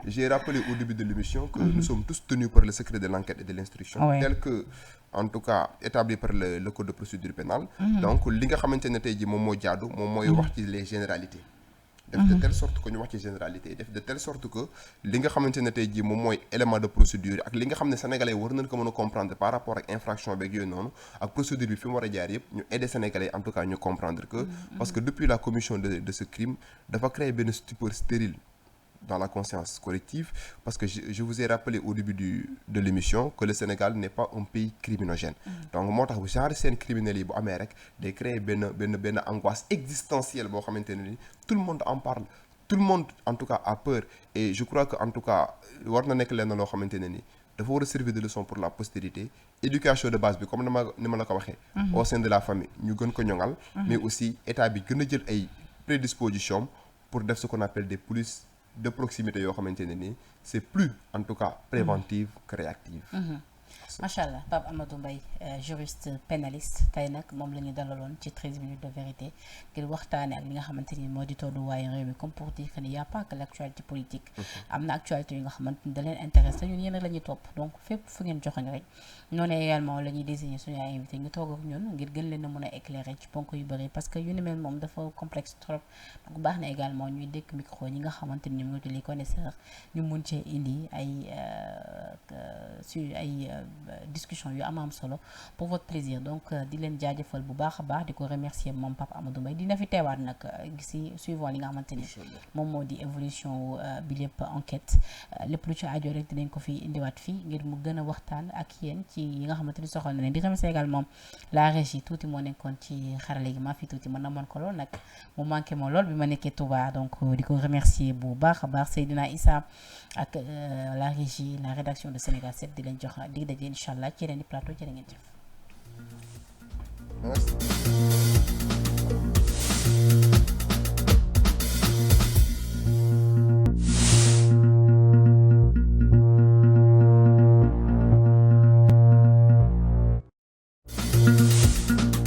B: j'ai rappelé au début de l'émission que nous sommes tous tenus par le secret de l'enquête et de l'instruction tel que en tout cas établi par le code de procédure pénale donc li nga xamante ne tey ji moom moo jaadu moom mooy wax ci les généralités def de telle sorte que ñu wax ci généralité def de telle sorte que li nga xamante ne tey jii moom mooy élément de procédure ak li nga xam ne sénégalais war nañ ko mën a comprendre par rapport ak infraction beeg yooyu noonu ak procédure bi fi mu war a jaar yëpp ñu aider sénégalais en tout cas ñu comprendre que parce que depuis la commission de ce crime dafa créer benn stupeur stérile dans la conscience collective parce que je vous ai rappelé au début de l'émission que le Sénégal n'est pas un pays criminogène donc moo tax bu genre seen criminels yi bu amee rek day créer benn angoisse existentielle boo xamante ne ni tout le monde en parle tout le monde en tout cas a peur et je crois que en tout cas war na nekk lenn loo xamante ne ni dafa war a servir de leçon pour la postérité éducation de base bi comme ni ma la ko waxee au sein de la famille ñu gën ko ñoŋal mais aussi état bi gën a jël ay prédispositions pour def ce qu'on appelle des polices de proximité yoo xamante ne nii c'est plus en tout cas préventive que réactive.
A: macha allah Pape Amadou Mbaye juriste pénaliste tey nag moom la ñu dalaloon ci 13 minutes de vérité ngir waxtaane ak li nga xamante ni moo di tolluwaayu réew mi comme pour dire que ni y a pas que l'actualité politique am na actualité yu nga xamante ni da leen intéressé ñun yéen la ñuy topp donc fépp fu ngeen joxoñ rek noonu également la ñuy désigner suñu ay invité ñu toog ak ñun ngir gën leen a mën a éclairer ci ponk yu bëri parce que yu ni mel moom dafa complexe trop donc baax na également ñuy dékk micro ñi nga xamante ni ñoom ñoo di les connaisseurs ñu mun cee indi ay discussion yu am solo pour votre plaisir donc di leen jaajëfal bu baax a baax di ko remercier moom Pape Amadou Mbaye dina fi teewaat nag si suivant li nga xamante ni moom moo di évolution bi lépp enquête lépp lu ci aajo rek dinañ ko fi indiwaat fii ngir mu gën a waxtaan ak yéen ci yi nga xamante ni soxal na leen di remercier également la régie tuuti moo nekkoon ci xarale gi maa fi tuuti mën na mën ko lool nag mu manqué moo lool bi ma nekkee Touba donc di ko remercier bu baax a baax Seydina Issa ak la régie la rédaction de Sénégal 7 di leen jox dig daje incha allah ci yeneen i plateau jërë ngeen jëf.
B: Merci.